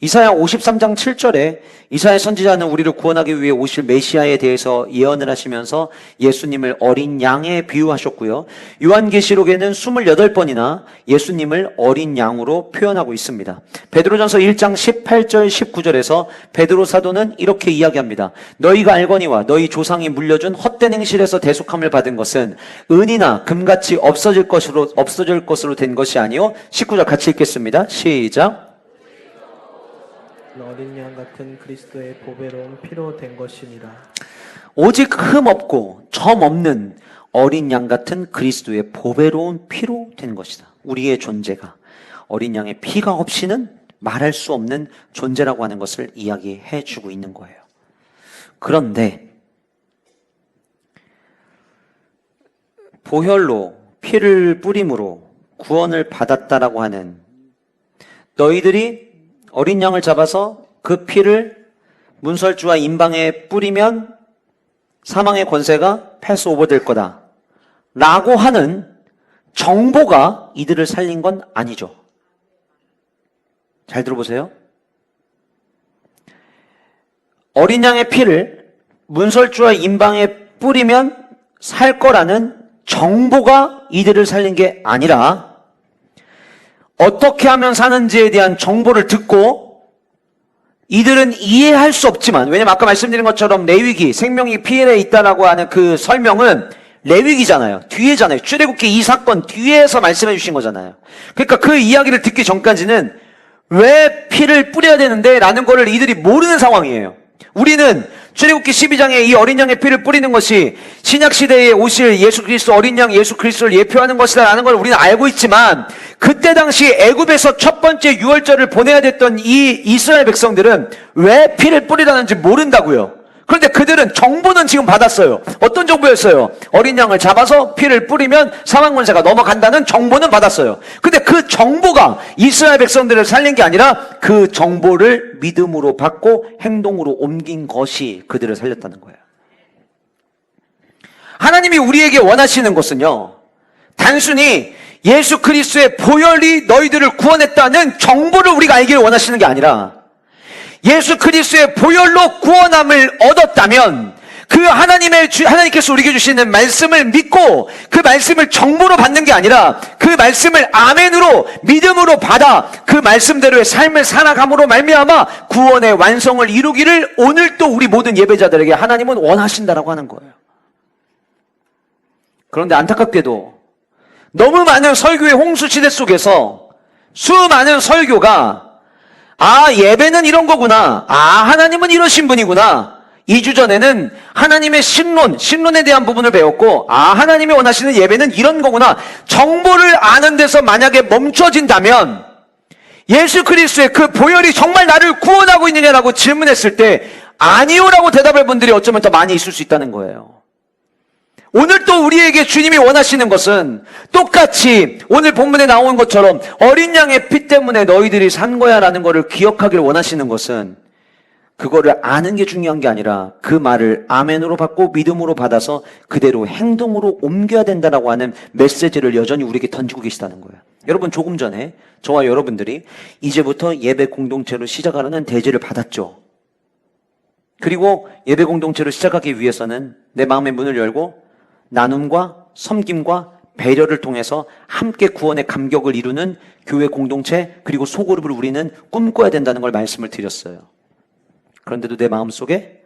이사야 53장 7절에 이사야 선지자는 우리를 구원하기 위해 오실 메시아에 대해서 예언을 하시면서 예수님을 어린 양에 비유하셨고요. 요한계시록에는 28번이나 예수님을 어린 양으로 표현하고 있습니다. 베드로전서 1장 18절 19절에서 베드로 사도는 이렇게 이야기합니다. 너희가 알거니와 너희 조상이 물려준 헛된 행실에서 대속함을 받은 것은 은이나 금같이 없어질 것으로 된 것이 아니요. 19절 같이 읽겠습니다. 시작. 어린 양 같은 그리스도의 보배로운 피로 된 것이니라. 오직 흠 없고 점 없는 어린 양 같은 그리스도의 보배로운 피로 된 것이다. 우리의 존재가 어린 양의 피가 없이는 말할 수 없는 존재라고 하는 것을 이야기해 주고 있는 거예요. 그런데 보혈로 피를 뿌림으로 구원을 받았다라고 하는 너희들이 어린 양을 잡아서 그 피를 문설주와 임방에 뿌리면 사망의 권세가 패스오버 될 거다 라고 하는 정보가 이들을 살린 건 아니죠. 잘 들어보세요. 어린 양의 피를 문설주와 임방에 뿌리면 살 거라는 정보가 이들을 살린 게 아니라 어떻게 하면 사는지에 대한 정보를 듣고 이들은 이해할 수 없지만, 왜냐면 아까 말씀드린 것처럼 레위기, 생명이 피에 있다라고 하는 그 설명은 레위기잖아요. 뒤에잖아요. 출애굽기 이 사건 뒤에서 말씀해 주신 거잖아요. 그러니까 그 이야기를 듣기 전까지는 왜 피를 뿌려야 되는데 라는 거를 이들이 모르는 상황이에요. 우리는 출애굽기 12장에 이 어린 양의 피를 뿌리는 것이 신약시대에 오실 예수 그리스도 어린 양 예수 그리스도를 예표하는 것이다 라는 걸 우리는 알고 있지만 그때 당시 애굽에서 첫 번째 유월절을 보내야 됐던 이 이스라엘 백성들은 왜 피를 뿌리라는지 모른다고요. 그런데 그들은 정보는 지금 받았어요. 어떤 정보였어요? 어린 양을 잡아서 피를 뿌리면 사망 권세가 넘어간다는 정보는 받았어요. 근데 그 정보가 이스라엘 백성들을 살린 게 아니라 그 정보를 믿음으로 받고 행동으로 옮긴 것이 그들을 살렸다는 거예요. 하나님이 우리에게 원하시는 것은요, 단순히 예수 그리스도의 보혈이 너희들을 구원했다는 정보를 우리가 알기를 원하시는 게 아니라 예수 그리스도의 보혈로 구원함을 얻었다면 그 하나님께서 우리에게 주시는 말씀을 믿고 그 말씀을 정보로 받는 게 아니라 그 말씀을 아멘으로 믿음으로 받아 그 말씀대로의 삶을 살아감으로 말미암아 구원의 완성을 이루기를 오늘 또 우리 모든 예배자들에게 하나님은 원하신다라고 하는 거예요. 그런데 안타깝게도 너무 많은 설교의 홍수시대 속에서 수많은 설교가 아, 예배는 이런 거구나. 아, 하나님은 이러신 분이구나. 2주 전에는 하나님의 신론에 대한 부분을 배웠고, 아, 하나님이 원하시는 예배는 이런 거구나. 정보를 아는 데서 만약에 멈춰진다면, 예수 그리스도의 그 보혈이 정말 나를 구원하고 있느냐라고 질문했을 때, 아니요라고 대답할 분들이 어쩌면 더 많이 있을 수 있다는 거예요. 오늘 또 우리에게 주님이 원하시는 것은 똑같이 오늘 본문에 나온 것처럼 어린 양의 피 때문에 너희들이 산 거야 라는 것을 기억하기를 원하시는 것은 그거를 아는 게 중요한 게 아니라 그 말을 아멘으로 받고 믿음으로 받아서 그대로 행동으로 옮겨야 된다라고 하는 메시지를 여전히 우리에게 던지고 계시다는 거예요. 여러분, 조금 전에 저와 여러분들이 이제부터 예배 공동체로 시작하라는 대제를 받았죠. 그리고 예배 공동체로 시작하기 위해서는 내 마음의 문을 열고 나눔과 섬김과 배려를 통해서 함께 구원의 감격을 이루는 교회 공동체 그리고 소그룹을 우리는 꿈꿔야 된다는 걸 말씀을 드렸어요. 그런데도 내 마음속에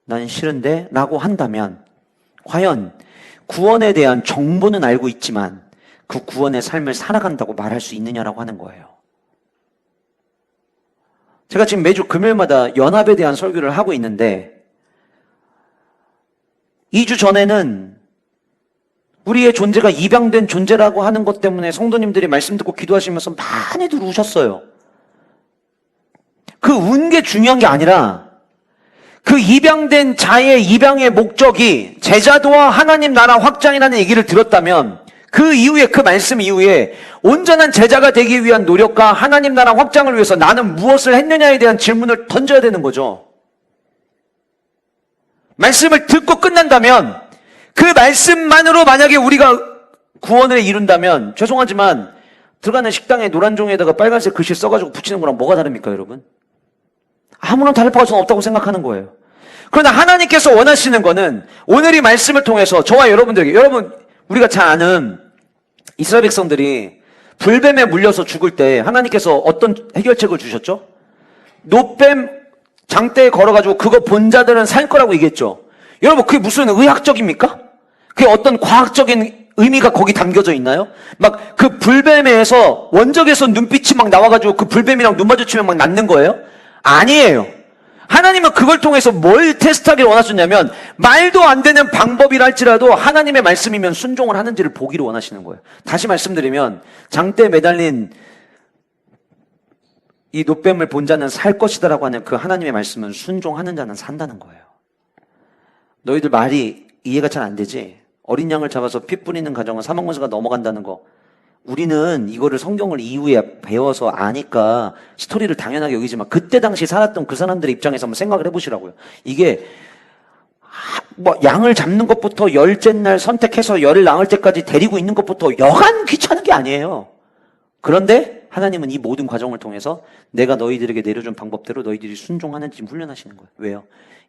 난 싫은데 라고 한다면 과연 구원에 대한 정보는 알고 있지만 그 구원의 삶을 살아간다고 말할 수 있느냐라고 하는 거예요. 제가 지금 매주 금요일마다 연합에 대한 설교를 하고 있는데 2주 전에는 우리의 존재가 입양된 존재라고 하는 것 때문에 성도님들이 말씀 듣고 기도하시면서 많이들 우셨어요. 그 운 게 중요한 게 아니라 그 입양된 자의 입양의 목적이 제자도와 하나님 나라 확장이라는 얘기를 들었다면 그 이후에 그 말씀 이후에 온전한 제자가 되기 위한 노력과 하나님 나라 확장을 위해서 나는 무엇을 했느냐에 대한 질문을 던져야 되는 거죠. 말씀을 듣고 끝난다면 그 말씀만으로 만약에 우리가 구원을 이룬다면 죄송하지만 들어가는 식당에 노란 종이에다가 빨간색 글씨 써가지고 붙이는 거랑 뭐가 다릅니까, 여러분? 아무런 다를 바가 저는 없다고 생각하는 거예요. 그러나 하나님께서 원하시는 거는 오늘 이 말씀을 통해서 저와 여러분들에게, 여러분 우리가 잘 아는 이스라엘 백성들이 불뱀에 물려서 죽을 때 하나님께서 어떤 해결책을 주셨죠? 노뱀 장대에 걸어가지고 그거 본 자들은 살 거라고 얘기했죠. 여러분 그게 무슨 의학적입니까? 그게 어떤 과학적인 의미가 거기 담겨져 있나요? 막 그 불뱀에서 원적에서 눈빛이 막 나와가지고 그 불뱀이랑 눈 마주치면 막 낫는 거예요? 아니에요. 하나님은 그걸 통해서 뭘 테스트하기를 원하셨냐면 말도 안 되는 방법이라 할지라도 하나님의 말씀이면 순종을 하는지를 보기를 원하시는 거예요. 다시 말씀드리면 장대에 매달린 이 노뱀을 본 자는 살 것이다라고 하는 그 하나님의 말씀은 순종하는 자는 산다는 거예요. 너희들 말이 이해가 잘 안 되지? 어린 양을 잡아서 피 뿌리는 가정은 사망권세가 넘어간다는 거. 우리는 이거를 성경을 이후에 배워서 아니까 스토리를 당연하게 여기지만 그때 당시 살았던 그 사람들의 입장에서 한번 생각을 해보시라고요. 이게 뭐 양을 잡는 것부터 열째 날 선택해서 열을 낳을 때까지 데리고 있는 것부터 여간 귀찮은 게 아니에요. 그런데 하나님은 이 모든 과정을 통해서 내가 너희들에게 내려준 방법대로 너희들이 순종하는지 훈련하시는 거예요. 왜요?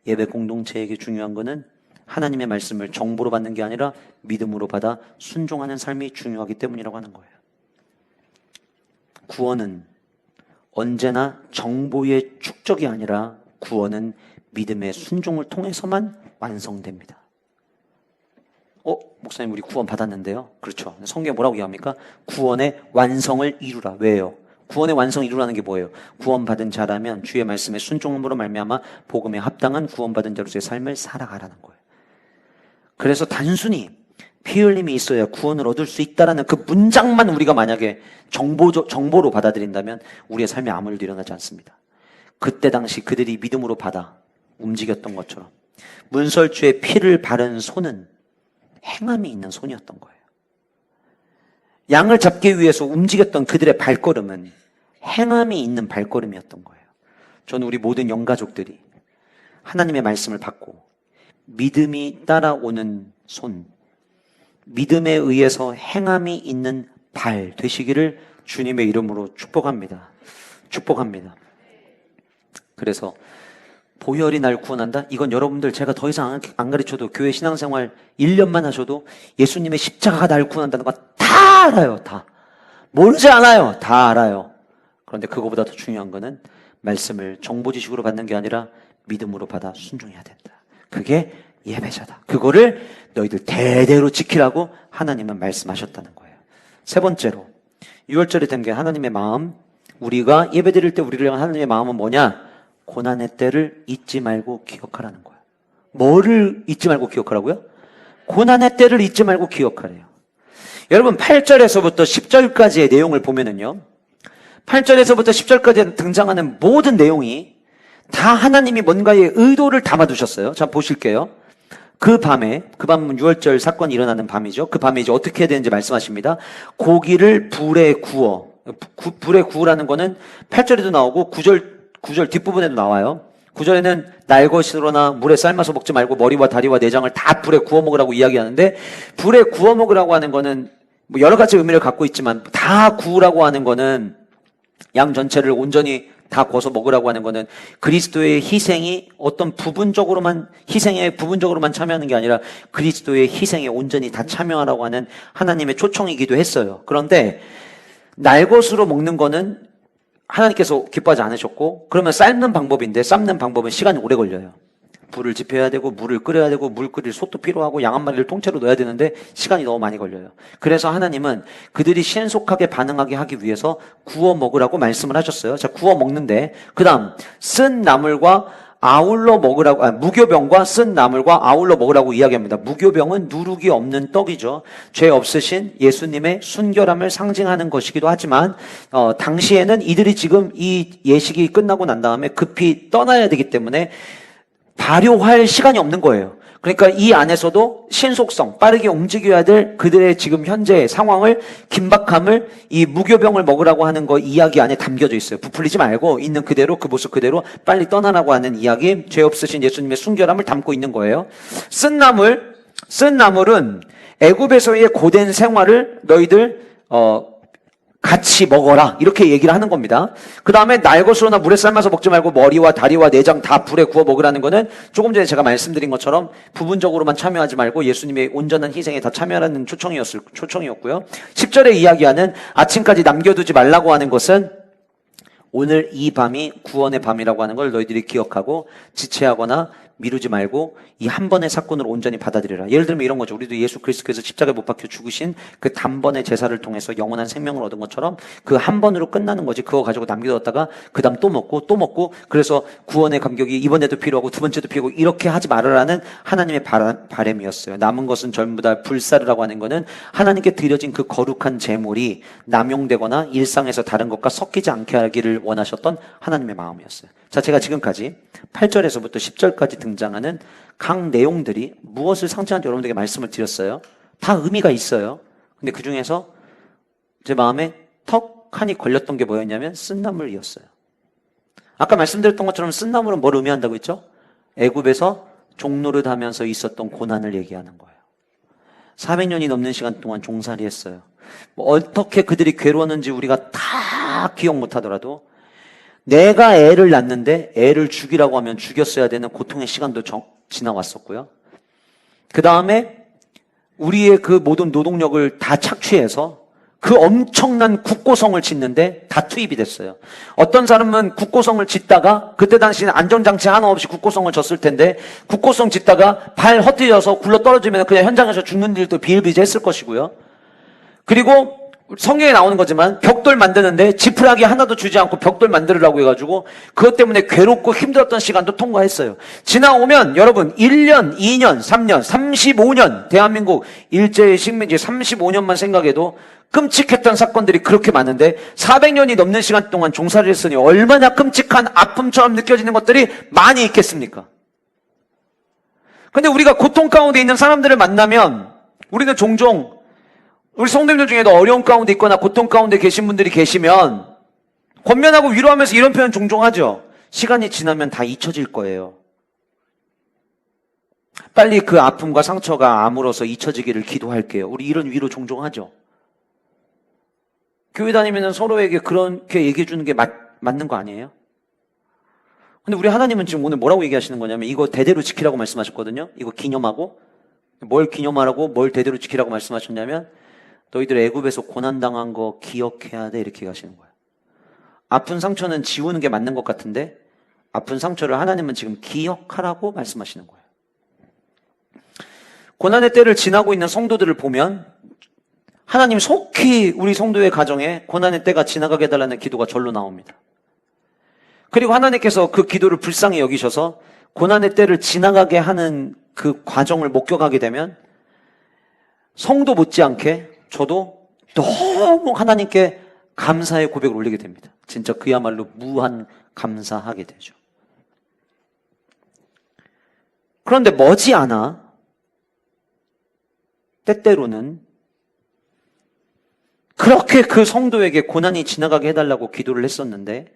예배 공동체에게 중요한 거는 하나님의 말씀을 정보로 받는 게 아니라 믿음으로 받아 순종하는 삶이 중요하기 때문이라고 하는 거예요. 구원은 언제나 정보의 축적이 아니라 구원은 믿음의 순종을 통해서만 완성됩니다. 목사님 우리 구원 받았는데요. 그렇죠. 성경에 뭐라고 얘기합니까? 구원의 완성을 이루라. 왜요? 구원의 완성을 이루라는 게 뭐예요? 구원받은 자라면 주의 말씀에 순종함으로 말미암아 복음에 합당한 구원받은 자로서의 삶을 살아가라는 거예요. 그래서 단순히 피 흘림이 있어야 구원을 얻을 수 있다라는 그 문장만 우리가 만약에 정보로 받아들인다면 우리의 삶에 아무 일도 일어나지 않습니다. 그때 당시 그들이 믿음으로 받아 움직였던 것처럼 문설주의 피를 바른 손은 행함이 있는 손이었던 거예요. 양을 잡기 위해서 움직였던 그들의 발걸음은 행함이 있는 발걸음이었던 거예요. 저는 우리 모든 영가족들이 하나님의 말씀을 받고 믿음이 따라오는 손, 믿음에 의해서 행함이 있는 발 되시기를 주님의 이름으로 축복합니다. 축복합니다. 그래서 보혈이 날 구원한다? 이건 여러분들 제가 더 이상 안 가르쳐도 교회 신앙생활 1년만 하셔도 예수님의 십자가가 날 구원한다는 거 다 알아요. 다. 모르지 않아요. 다 알아요. 그런데 그거보다 더 중요한 거는 말씀을 정보 지식으로 받는 게 아니라 믿음으로 받아 순종해야 된다. 그게 예배자다. 그거를 너희들 대대로 지키라고 하나님은 말씀하셨다는 거예요. 세 번째로 6월절이 된 게 하나님의 마음, 우리가 예배드릴 때 우리를 향한 하나님의 마음은 뭐냐? 고난의 때를 잊지 말고 기억하라는 거예요. 뭐를 잊지 말고 기억하라고요? 고난의 때를 잊지 말고 기억하래요. 여러분 8절에서부터 10절까지의 내용을 보면은요, 8절에서부터 10절까지 등장하는 모든 내용이 다 하나님이 뭔가의 의도를 담아두셨어요. 자, 보실게요. 그 밤은 6월절 사건이 일어나는 밤이죠. 그 밤에 이제 어떻게 해야 되는지 말씀하십니다. 고기를 불에 구우라는 거는 8절에도 나오고 9절 뒷부분에도 나와요. 9절에는 날것으로나 물에 삶아서 먹지 말고 머리와 다리와 내장을 다 불에 구워 먹으라고 이야기하는데, 불에 구워 먹으라고 하는 거는 뭐 여러 가지 의미를 갖고 있지만, 다 구우라고 하는 거는 양 전체를 온전히 다 구워서 먹으라고 하는 거는 그리스도의 희생이 어떤 희생에 부분적으로만 참여하는 게 아니라 그리스도의 희생에 온전히 다 참여하라고 하는 하나님의 초청이기도 했어요. 그런데 날것으로 먹는 거는 하나님께서 기뻐하지 않으셨고, 그러면 삶는 방법은 시간이 오래 걸려요. 불을 지펴야 되고 물을 끓여야 되고 물 끓일 솥도 필요하고 양 한 마리를 통째로 넣어야 되는데 시간이 너무 많이 걸려요. 그래서 하나님은 그들이 신속하게 반응하게 하기 위해서 구워 먹으라고 말씀을 하셨어요. 자, 구워 먹는데 그다음 쓴 나물과 아울러 먹으라고, 무교병과 쓴 나물과 아울러 먹으라고 이야기합니다. 무교병은 누룩이 없는 떡이죠. 죄 없으신 예수님의 순결함을 상징하는 것이기도 하지만 당시에는 이들이 지금 이 예식이 끝나고 난 다음에 급히 떠나야 되기 때문에 발효할 시간이 없는 거예요. 그러니까 이 안에서도 신속성, 빠르게 움직여야 될 그들의 지금 현재 상황을, 긴박함을 이 무교병을 먹으라고 하는 거 이야기 안에 담겨져 있어요. 부풀리지 말고 있는 그대로, 그 모습 그대로 빨리 떠나라고 하는 이야기, 죄 없으신 예수님의 순결함을 담고 있는 거예요. 쓴 나물은 애굽에서의 고된 생활을 너희들 같이 먹어라, 이렇게 얘기를 하는 겁니다. 그 다음에 날것으로나 물에 삶아서 먹지 말고 머리와 다리와 내장 다 불에 구워 먹으라는 거는 조금 전에 제가 말씀드린 것처럼 부분적으로만 참여하지 말고 예수님의 온전한 희생에 다 참여하라는 초청이었고요. 10절에 이야기하는 아침까지 남겨두지 말라고 하는 것은 오늘 이 밤이 구원의 밤이라고 하는 걸 너희들이 기억하고 지체하거나 미루지 말고 이 한 번의 사건을 온전히 받아들여라. 예를 들면 이런 거죠. 우리도 예수 그리스도께서 십자가에 못 박혀 죽으신 그 단번의 제사를 통해서 영원한 생명을 얻은 것처럼 그 한 번으로 끝나는 거지. 그거 가지고 남겨뒀다가 그 다음 또 먹고 그래서 구원의 감격이 이번에도 필요하고 두 번째도 필요하고 이렇게 하지 말으라는 하나님의 바람이었어요. 남은 것은 전부 다 불사르라고 하는 거는 하나님께 드려진 그 거룩한 제물이 남용되거나 일상에서 다른 것과 섞이지 않게 하기를 원하셨던 하나님의 마음이었어요. 자, 제가 지금까지 8절에서부터 10절까지 등장하는 각 내용들이 무엇을 상징하는지 여러분들에게 말씀을 드렸어요. 다 의미가 있어요. 근데 그 중에서 제 마음에 턱하니 걸렸던 게 뭐였냐면 쓴나물이었어요. 아까 말씀드렸던 것처럼 쓴나물은 뭘 의미한다고 했죠? 애굽에서 종노릇 하면서 있었던 고난을 얘기하는 거예요. 400년이 넘는 시간 동안 종살이 했어요. 뭐 어떻게 그들이 괴로웠는지 우리가 다 기억 못 하더라도 내가 애를 낳는데 애를 죽이라고 하면 죽였어야 되는 고통의 시간도 지나왔었고요. 그 다음에 우리의 그 모든 노동력을 다 착취해서 그 엄청난 국고성을 짓는데 다 투입이 됐어요. 어떤 사람은 국고성을 짓다가 그때 당시에는 안전장치 하나 없이 국고성을 졌을 텐데 국고성 짓다가 발 헛디뎌서 굴러 떨어지면 그냥 현장에서 죽는 일도 비일비재했을 것이고요. 그리고 성경에 나오는 거지만 벽돌 만드는데 지푸라기 하나도 주지 않고 벽돌 만들으라고 해가지고 그것 때문에 괴롭고 힘들었던 시간도 통과했어요. 지나오면 여러분 1년, 2년, 3년, 35년 대한민국 일제의 식민지 35년만 생각해도 끔찍했던 사건들이 그렇게 많은데 400년이 넘는 시간 동안 종살이를 했으니 얼마나 끔찍한 아픔처럼 느껴지는 것들이 많이 있겠습니까? 근데 우리가 고통 가운데 있는 사람들을 만나면 우리는 종종 우리 성도님들 중에도 어려운 가운데 있거나 고통 가운데 계신 분들이 계시면 권면하고 위로하면서 이런 표현 종종 하죠. 시간이 지나면 다 잊혀질 거예요. 빨리 그 아픔과 상처가 아물어서 잊혀지기를 기도할게요. 우리 이런 위로 종종 하죠. 교회 다니면 서로에게 그렇게 얘기해 주는 게 맞는 거 아니에요? 근데 우리 하나님은 지금 오늘 뭐라고 얘기하시는 거냐면 이거 대대로 지키라고 말씀하셨거든요. 이거 기념하고 뭘 기념하라고 뭘 대대로 지키라고 말씀하셨냐면 너희들 애굽에서 고난당한 거 기억해야 돼, 이렇게 가시는 거예요. 아픈 상처는 지우는 게 맞는 것 같은데 아픈 상처를 하나님은 지금 기억하라고 말씀하시는 거예요. 고난의 때를 지나고 있는 성도들을 보면 하나님 속히 우리 성도의 가정에 고난의 때가 지나가게 해달라는 기도가 절로 나옵니다. 그리고 하나님께서 그 기도를 불쌍히 여기셔서 고난의 때를 지나가게 하는 그 과정을 목격하게 되면 성도 못지않게 저도 너무 하나님께 감사의 고백을 올리게 됩니다. 진짜 그야말로 무한 감사하게 되죠. 그런데 머지않아 때때로는 그렇게 그 성도에게 고난이 지나가게 해달라고 기도를 했었는데,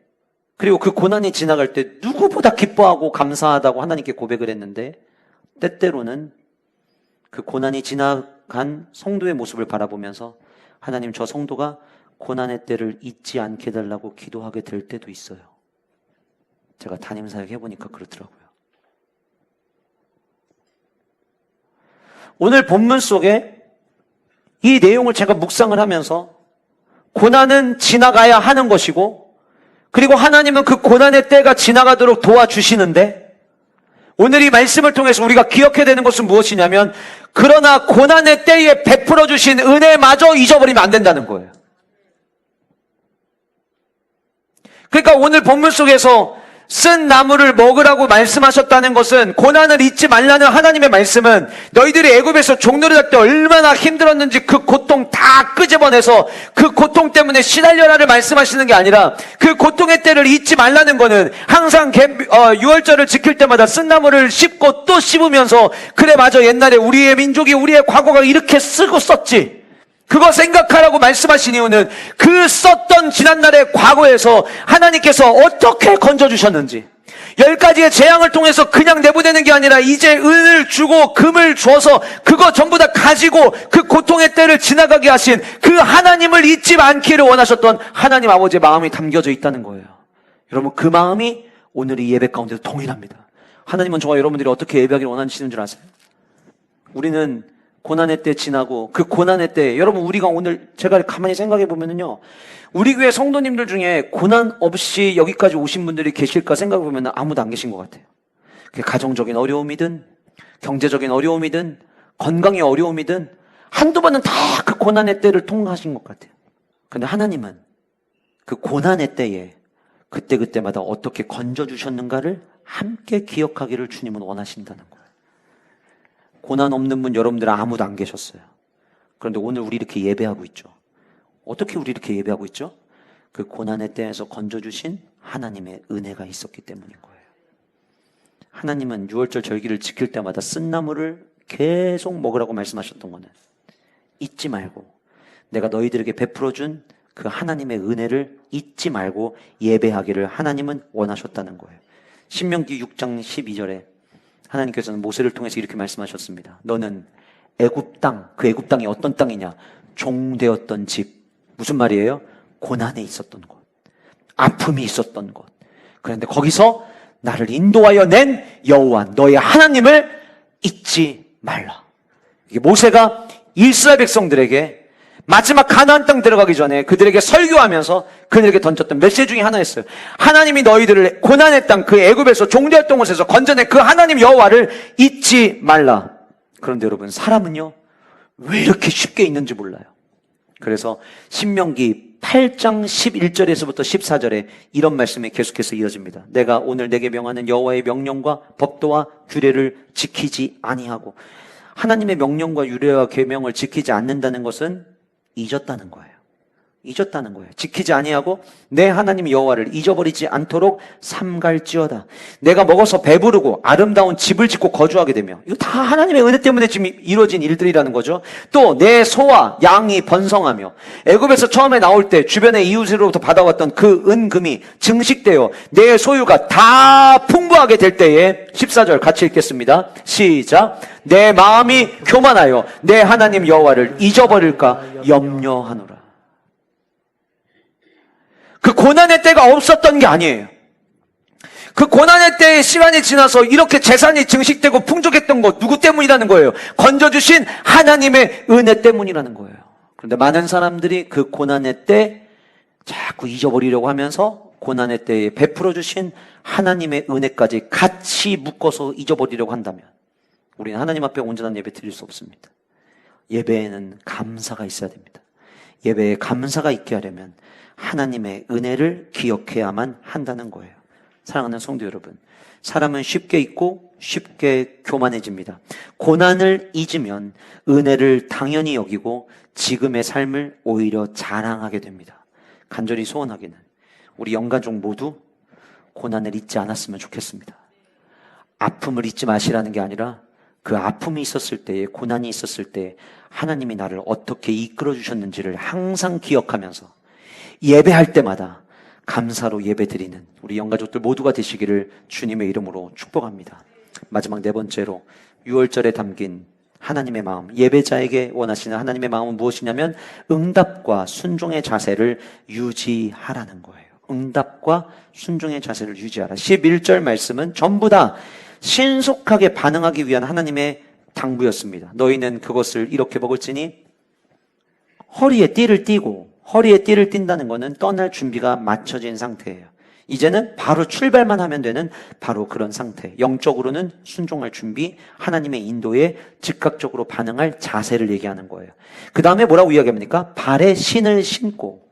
그리고 그 고난이 지나갈 때 누구보다 기뻐하고 감사하다고 하나님께 고백을 했는데, 때때로는 그 고난이 지나간 성도의 모습을 바라보면서 하나님, 저 성도가 고난의 때를 잊지 않게 해달라고 기도하게 될 때도 있어요. 제가 담임사역 해보니까 그렇더라고요. 오늘 본문 속에 이 내용을 제가 묵상을 하면서 고난은 지나가야 하는 것이고, 그리고 하나님은 그 고난의 때가 지나가도록 도와주시는데, 오늘 이 말씀을 통해서 우리가 기억해야 되는 것은 무엇이냐면, 그러나 고난의 때에 베풀어 주신 은혜마저 잊어버리면 안 된다는 거예요. 그러니까 오늘 본문 속에서 쓴 나무를 먹으라고 말씀하셨다는 것은, 고난을 잊지 말라는 하나님의 말씀은 너희들이 애굽에서 종노릇 할 때 얼마나 힘들었는지 그 고통 다 끄집어내서 그 고통 때문에 시달려라를 말씀하시는 게 아니라, 그 고통의 때를 잊지 말라는 거는 항상 유월절을 지킬 때마다 쓴 나무를 씹고 또 씹으면서, 그래 맞아, 옛날에 우리의 민족이, 우리의 과거가 이렇게 쓰고 썼지, 그거 생각하라고 말씀하신 이유는 그 썼던 지난날의 과거에서 하나님께서 어떻게 건져주셨는지, 10가지의 재앙을 통해서 그냥 내보내는 게 아니라 이제 은을 주고 금을 줘서 그거 전부 다 가지고 그 고통의 때를 지나가게 하신 그 하나님을 잊지 않기를 원하셨던 하나님 아버지의 마음이 담겨져 있다는 거예요. 여러분, 그 마음이 오늘 이 예배 가운데서 동일합니다. 하나님은 저와 여러분들이 어떻게 예배하기를 원하시는 줄 아세요? 우리는 고난의 때 지나고, 그 고난의 때, 여러분, 우리가 오늘 제가 가만히 생각해 보면은요, 우리 교회 성도님들 중에 고난 없이 여기까지 오신 분들이 계실까 생각해 보면 아무도 안 계신 것 같아요. 그게 가정적인 어려움이든 경제적인 어려움이든 건강의 어려움이든 한두 번은 다 그 고난의 때를 통과하신 것 같아요. 그런데 하나님은 그 고난의 때에 그때그때마다 어떻게 건져주셨는가를 함께 기억하기를 주님은 원하신다는 거예요. 고난 없는 분 여러분들 아무도 안 계셨어요. 그런데 오늘 우리 이렇게 예배하고 있죠. 어떻게 우리 이렇게 예배하고 있죠? 그 고난의 때에서 건져주신 하나님의 은혜가 있었기 때문인 거예요. 하나님은 유월절 절기를 지킬 때마다 쓴 나무를 계속 먹으라고 말씀하셨던 거는 잊지 말고, 내가 너희들에게 베풀어준 그 하나님의 은혜를 잊지 말고 예배하기를 하나님은 원하셨다는 거예요. 신명기 6장 12절에 하나님께서는 모세를 통해서 이렇게 말씀하셨습니다. 너는 애굽 땅, 그 애굽 땅이 어떤 땅이냐? 종되었던 집. 무슨 말이에요? 고난에 있었던 곳, 아픔이 있었던 곳. 그런데 거기서 나를 인도하여 낸 여호와 너의 하나님을 잊지 말라. 이게 모세가 이스라엘 백성들에게 마지막 가나안 땅 들어가기 전에 그들에게 설교하면서 그들에게 던졌던 메시지 중에 하나였어요. 하나님이 너희들을 고난의 땅, 그 애굽에서 종되었던 곳에서 건져낸 그 하나님 여호와를 잊지 말라. 그런데 여러분, 사람은요 왜 이렇게 쉽게 잊는지 몰라요. 그래서 신명기 8장 11절에서부터 14절에 이런 말씀이 계속해서 이어집니다. 내가 오늘 내게 명하는 여호와의 명령과 법도와 규례를 지키지 아니하고, 하나님의 명령과 규례와 계명을 지키지 않는다는 것은 잊었다는 거예요. 잊었다는 거예요. 지키지 아니하고 내 하나님 여호와를 잊어버리지 않도록 삼갈지어다. 내가 먹어서 배부르고 아름다운 집을 짓고 거주하게 되며, 이거 다 하나님의 은혜 때문에 지금 이루어진 일들이라는 거죠. 또 내 소와 양이 번성하며, 애굽에서 처음에 나올 때 주변의 이웃으로부터 받아왔던 그 은금이 증식되어 내 소유가 다 풍부하게 될 때에, 14절 같이 읽겠습니다. 시작. 내 마음이 교만하여 내 하나님 여호와를 잊어버릴까 염려하노라. 그 고난의 때가 없었던 게 아니에요. 그 고난의 때의 시간이 지나서 이렇게 재산이 증식되고 풍족했던 것, 누구 때문이라는 거예요? 건져주신 하나님의 은혜 때문이라는 거예요. 그런데 많은 사람들이 그 고난의 때 자꾸 잊어버리려고 하면서 고난의 때에 베풀어 주신 하나님의 은혜까지 같이 묶어서 잊어버리려고 한다면 우리는 하나님 앞에 온전한 예배 드릴 수 없습니다. 예배에는 감사가 있어야 됩니다. 예배에 감사가 있게 하려면 하나님의 은혜를 기억해야만 한다는 거예요. 사랑하는 성도 여러분, 사람은 쉽게 잊고 쉽게 교만해집니다. 고난을 잊으면 은혜를 당연히 여기고 지금의 삶을 오히려 자랑하게 됩니다. 간절히 소원하기는 우리 영가족 모두 고난을 잊지 않았으면 좋겠습니다. 아픔을 잊지 마시라는 게 아니라 그 아픔이 있었을 때에, 고난이 있었을 때 하나님이 나를 어떻게 이끌어 주셨는지를 항상 기억하면서 예배할 때마다 감사로 예배드리는 우리 영가족들 모두가 되시기를 주님의 이름으로 축복합니다. 마지막 네 번째로 6월절에 담긴 하나님의 마음, 예배자에게 원하시는 하나님의 마음은 무엇이냐면 응답과 순종의 자세를 유지하라는 거예요. 응답과 순종의 자세를 유지하라. 11절 말씀은 전부 다 신속하게 반응하기 위한 하나님의 당부였습니다. 너희는 그것을 이렇게 먹을지니 허리에 띠를 띠고, 허리에 띠를 띈다는 것은 떠날 준비가 맞춰진 상태예요. 이제는 바로 출발만 하면 되는 바로 그런 상태. 영적으로는 순종할 준비, 하나님의 인도에 즉각적으로 반응할 자세를 얘기하는 거예요. 그 다음에 뭐라고 이야기합니까? 발에 신을 신고.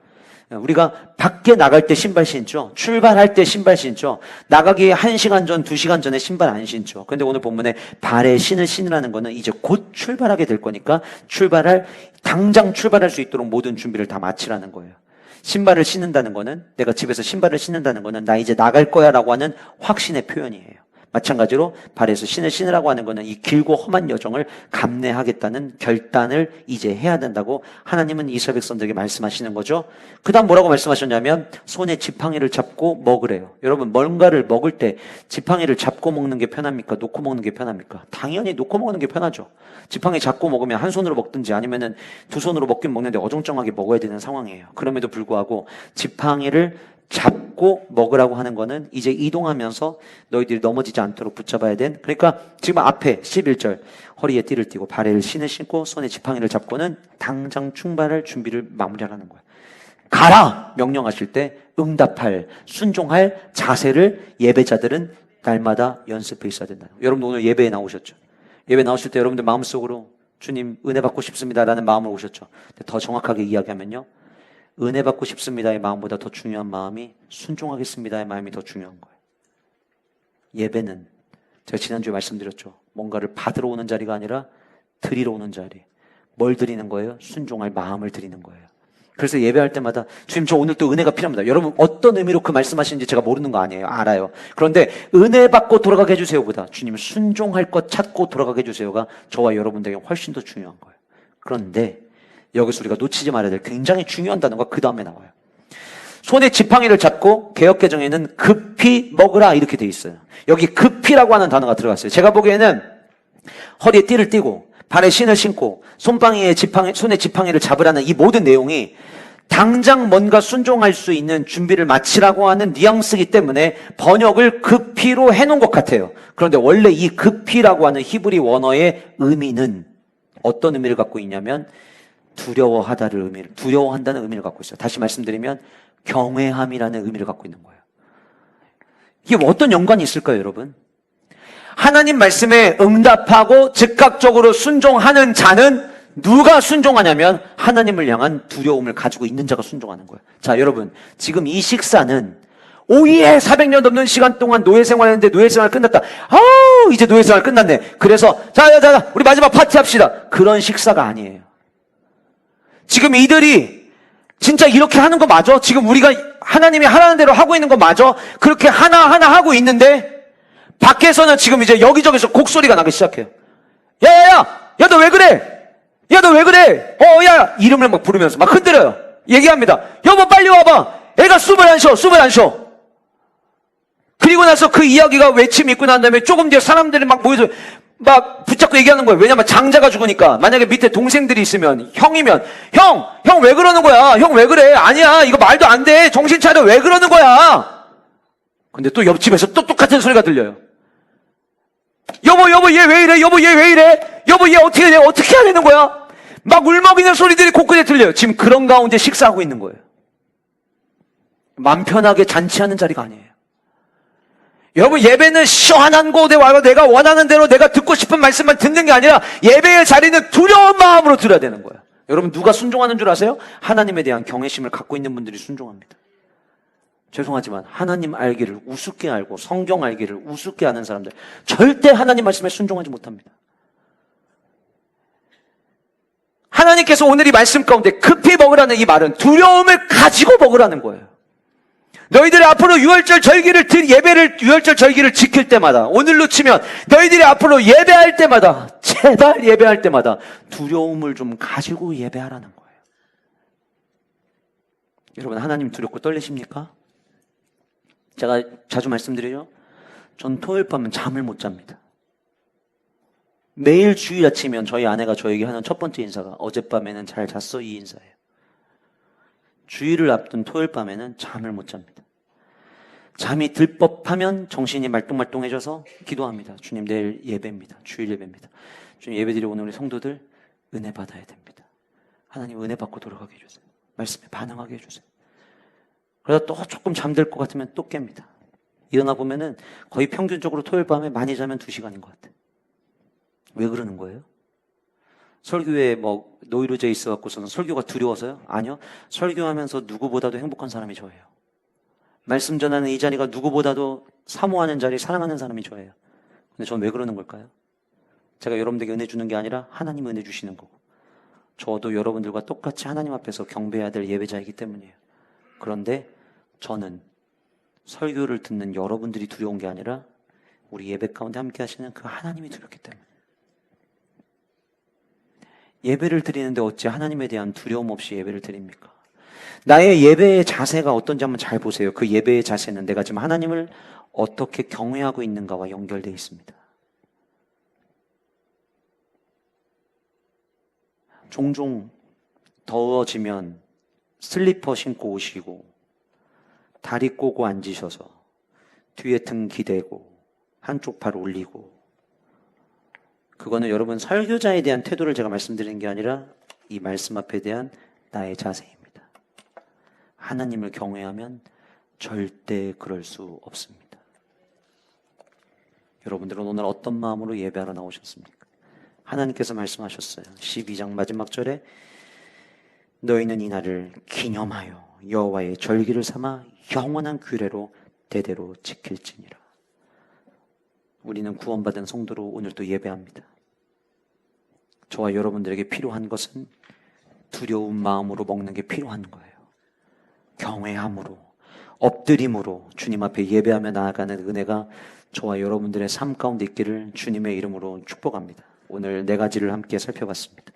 우리가 밖에 나갈 때 신발 신죠. 출발할 때 신발 신죠. 나가기 1시간 전, 2시간 전에 신발 안 신죠. 그런데 오늘 본문에 발에 신을 신으라는 거는 이제 곧 출발하게 될 거니까 당장 출발할 수 있도록 모든 준비를 다 마치라는 거예요. 신발을 신는다는 거는, 내가 집에서 신발을 신는다는 거는 나 이제 나갈 거야 라고 하는 확신의 표현이에요. 마찬가지로 발에서 신을 신으라고 하는 거는 이 길고 험한 여정을 감내하겠다는 결단을 이제 해야 된다고 하나님은 이스라엘 백성들에게 말씀하시는 거죠. 그 다음 뭐라고 말씀하셨냐면 손에 지팡이를 잡고 먹으래요. 여러분, 뭔가를 먹을 때 지팡이를 잡고 먹는 게 편합니까? 놓고 먹는 게 편합니까? 당연히 놓고 먹는 게 편하죠. 지팡이 잡고 먹으면 한 손으로 먹든지 아니면은 두 손으로 먹긴 먹는데 어정쩡하게 먹어야 되는 상황이에요. 그럼에도 불구하고 지팡이를 잡고 먹으라고 하는 거는 이제 이동하면서 너희들이 넘어지지 않도록 붙잡아야 된, 그러니까 지금 앞에 11절 허리에 띠를 띠고 발에 신을 신고 손에 지팡이를 잡고는 당장 출발할 준비를 마무리하라는 거예요. 가라! 명령하실 때 응답할, 순종할 자세를 예배자들은 날마다 연습해 있어야 된다. 여러분 오늘 예배에 나오셨죠? 예배 나오실 때 여러분들 마음속으로 주님 은혜 받고 싶습니다라는 마음으로 오셨죠? 더 정확하게 이야기하면요, 은혜 받고 싶습니다의 마음보다 더 중요한 마음이 순종하겠습니다의 마음이 더 중요한 거예요. 예배는 제가 지난주에 말씀드렸죠. 뭔가를 받으러 오는 자리가 아니라 드리러 오는 자리. 뭘 드리는 거예요? 순종할 마음을 드리는 거예요. 그래서 예배할 때마다 주님 저 오늘 또 은혜가 필요합니다. 여러분 어떤 의미로 그 말씀하시는지 제가 모르는 거 아니에요. 알아요. 그런데 은혜 받고 돌아가게 해주세요 보다 주님 순종할 것 찾고 돌아가게 해주세요가 저와 여러분들에게 훨씬 더 중요한 거예요. 그런데 여기서 우리가 놓치지 말아야 될 굉장히 중요한 단어가 그 다음에 나와요. 손에 지팡이를 잡고 개역개정에는 급히 먹으라 이렇게 돼 있어요. 여기 급히라고 하는 단어가 들어갔어요. 제가 보기에는 허리에 띠를 띠고 발에 신을 신고 손에 지팡이를 잡으라는 이 모든 내용이 당장 뭔가 순종할 수 있는 준비를 마치라고 하는 뉘앙스이기 때문에 번역을 급히로 해놓은 것 같아요. 그런데 원래 이 급히라고 하는 히브리 원어의 의미는 어떤 의미를 갖고 있냐면 두려워한다는 의미를 갖고 있어요. 다시 말씀드리면 경외함이라는 의미를 갖고 있는 거예요. 이게 어떤 연관이 있을까요, 여러분? 하나님 말씀에 응답하고 즉각적으로 순종하는 자는 누가 순종하냐면 하나님을 향한 두려움을 가지고 있는 자가 순종하는 거예요. 자, 여러분, 지금 이 식사는 오예 400년 넘는 시간 동안 노예 생활했는데 노예 생활 끝났다. 이제 노예 생활 끝났네. 그래서 자, 우리 마지막 파티합시다. 그런 식사가 아니에요. 지금 이들이 진짜 이렇게 하는 거 맞아? 지금 우리가 하나님이 하라는 대로 하고 있는 거 맞아? 그렇게 하나하나 하고 있는데 밖에서는 지금 이제 여기저기서 곡소리가 나기 시작해요. 야, 너 왜 그래? 야, 너 왜 그래? 야, 이름을 막 부르면서 막 흔들어요. 얘기합니다. 여보, 빨리 와봐. 애가 숨을 안 쉬어. 그리고 나서 그 이야기가 외침이 있고 난 다음에 조금 뒤에 사람들이 막 모여서 막 붙잡고 얘기하는 거예요. 왜냐면 장자가 죽으니까. 만약에 밑에 동생들이 있으면, 형이면, 형 왜 그러는 거야? 형 왜 그래? 아니야, 이거 말도 안 돼. 정신 차려. 왜 그러는 거야? 근데 또 옆집에서 또 똑같은 소리가 들려요. 여보, 얘 왜 이래? 여보, 얘 왜 이래? 여보, 얘 어떻게 해야 되는 거야? 막 울먹이는 소리들이 곳곳에 들려요. 지금 그런 가운데 식사하고 있는 거예요. 맘 편하게 잔치하는 자리가 아니에요. 여러분, 예배는 시원한 곳에 와서 내가 원하는 대로 내가 듣고 싶은 말씀만 듣는 게 아니라 예배의 자리는 두려운 마음으로 들어야 되는 거예요. 여러분 누가 순종하는 줄 아세요? 하나님에 대한 경외심을 갖고 있는 분들이 순종합니다. 죄송하지만 하나님 알기를 우습게 알고 성경 알기를 우습게 아는 사람들 절대 하나님 말씀에 순종하지 못합니다. 하나님께서 오늘 이 말씀 가운데 급히 먹으라는 이 말은 두려움을 가지고 먹으라는 거예요. 너희들이 앞으로 유월절 절기를 지킬 때마다, 오늘로 치면 너희들이 앞으로 예배할 때마다, 제발 예배할 때마다 두려움을 좀 가지고 예배하라는 거예요. 여러분 하나님 두렵고 떨리십니까? 제가 자주 말씀드려요. 전 토요일 밤은 잠을 못 잡니다. 매일 주일 아침이면 저희 아내가 저에게 하는 첫 번째 인사가 어젯밤에는 잘 잤어? 이 인사예요. 주일을 앞둔 토요일 밤에는 잠을 못 잡니다. 잠이 들 법하면 정신이 말똥말똥해져서 기도합니다. 주님 내일 예배입니다. 주일 예배입니다. 주님 예배드리러 오는 우리 성도들 은혜 받아야 됩니다. 하나님 은혜 받고 돌아가게 해주세요. 말씀에 반응하게 해주세요. 그러다 또 조금 잠들 것 같으면 또 깹니다. 일어나 보면은 거의 평균적으로 토요일 밤에 많이 자면 2시간인 것 같아요. 왜 그러는 거예요? 설교에 노이로제 있어갖고서는 설교가 두려워서요? 아니요. 설교하면서 누구보다도 행복한 사람이 저예요. 말씀 전하는 이 자리가 누구보다도 사모하는 자리, 사랑하는 사람이 저예요. 근데 저는 왜 그러는 걸까요? 제가 여러분들에게 은혜 주는 게 아니라 하나님 은혜 주시는 거고, 저도 여러분들과 똑같이 하나님 앞에서 경배해야 될 예배자이기 때문이에요. 그런데 저는 설교를 듣는 여러분들이 두려운 게 아니라 우리 예배 가운데 함께 하시는 그 하나님이 두렵기 때문에. 예배를 드리는데 어찌 하나님에 대한 두려움 없이 예배를 드립니까? 나의 예배의 자세가 어떤지 한번 잘 보세요. 그 예배의 자세는 내가 지금 하나님을 어떻게 경외하고 있는가와 연결되어 있습니다. 종종 더워지면 슬리퍼 신고 오시고 다리 꼬고 앉으셔서 뒤에 등 기대고 한쪽 팔 올리고, 그거는 여러분 설교자에 대한 태도를 제가 말씀드리는 게 아니라 이 말씀 앞에 대한 나의 자세입니다. 하나님을 경외하면 절대 그럴 수 없습니다. 여러분들은 오늘 어떤 마음으로 예배하러 나오셨습니까? 하나님께서 말씀하셨어요. 12장 마지막 절에 너희는 이 날을 기념하여 여호와의 절기를 삼아 영원한 규례로 대대로 지킬지니라. 우리는 구원받은 성도로 오늘도 예배합니다. 저와 여러분들에게 필요한 것은 두려운 마음으로 먹는 게 필요한 거예요. 경외함으로, 엎드림으로 주님 앞에 예배하며 나아가는 은혜가 저와 여러분들의 삶 가운데 있기를 주님의 이름으로 축복합니다. 오늘 4가지를 함께 살펴봤습니다.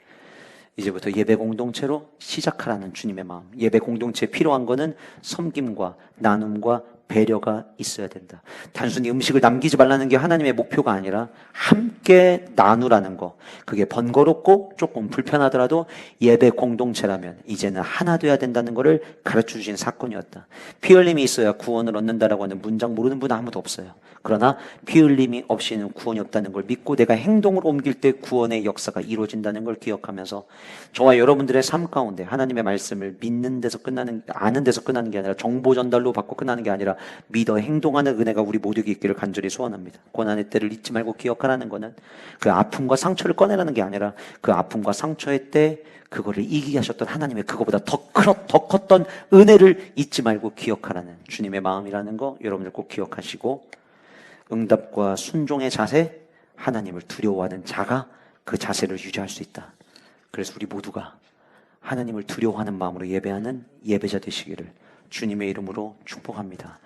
이제부터 예배 공동체로 시작하라는 주님의 마음. 예배 공동체에 필요한 것은 섬김과 나눔과 배려가 있어야 된다. 단순히 음식을 남기지 말라는 게 하나님의 목표가 아니라 함께 나누라는 거. 그게 번거롭고 조금 불편하더라도 예배 공동체라면 이제는 하나 돼야 된다는 것을 가르쳐 주신 사건이었다. 피 흘림이 있어야 구원을 얻는다라고 하는 문장 모르는 분은 아무도 없어요. 그러나 피 흘림이 없이는 구원이 없다는 걸 믿고 내가 행동으로 옮길 때 구원의 역사가 이루어진다는 걸 기억하면서 저와 여러분들의 삶 가운데 하나님의 말씀을 믿는 데서 아는 데서 끝나는 게 아니라 정보 전달로 받고 끝나는 게 아니라 믿어 행동하는 은혜가 우리 모두에게 있기를 간절히 소원합니다. 고난의 때를 잊지 말고 기억하라는 것은 그 아픔과 상처를 꺼내라는 게 아니라 그 아픔과 상처의 때 그거를 이기게 하셨던 하나님의 그거보다 더 컸던 은혜를 잊지 말고 기억하라는 주님의 마음이라는 거 여러분들 꼭 기억하시고, 응답과 순종의 자세, 하나님을 두려워하는 자가 그 자세를 유지할 수 있다. 그래서 우리 모두가 하나님을 두려워하는 마음으로 예배하는 예배자 되시기를 주님의 이름으로 축복합니다.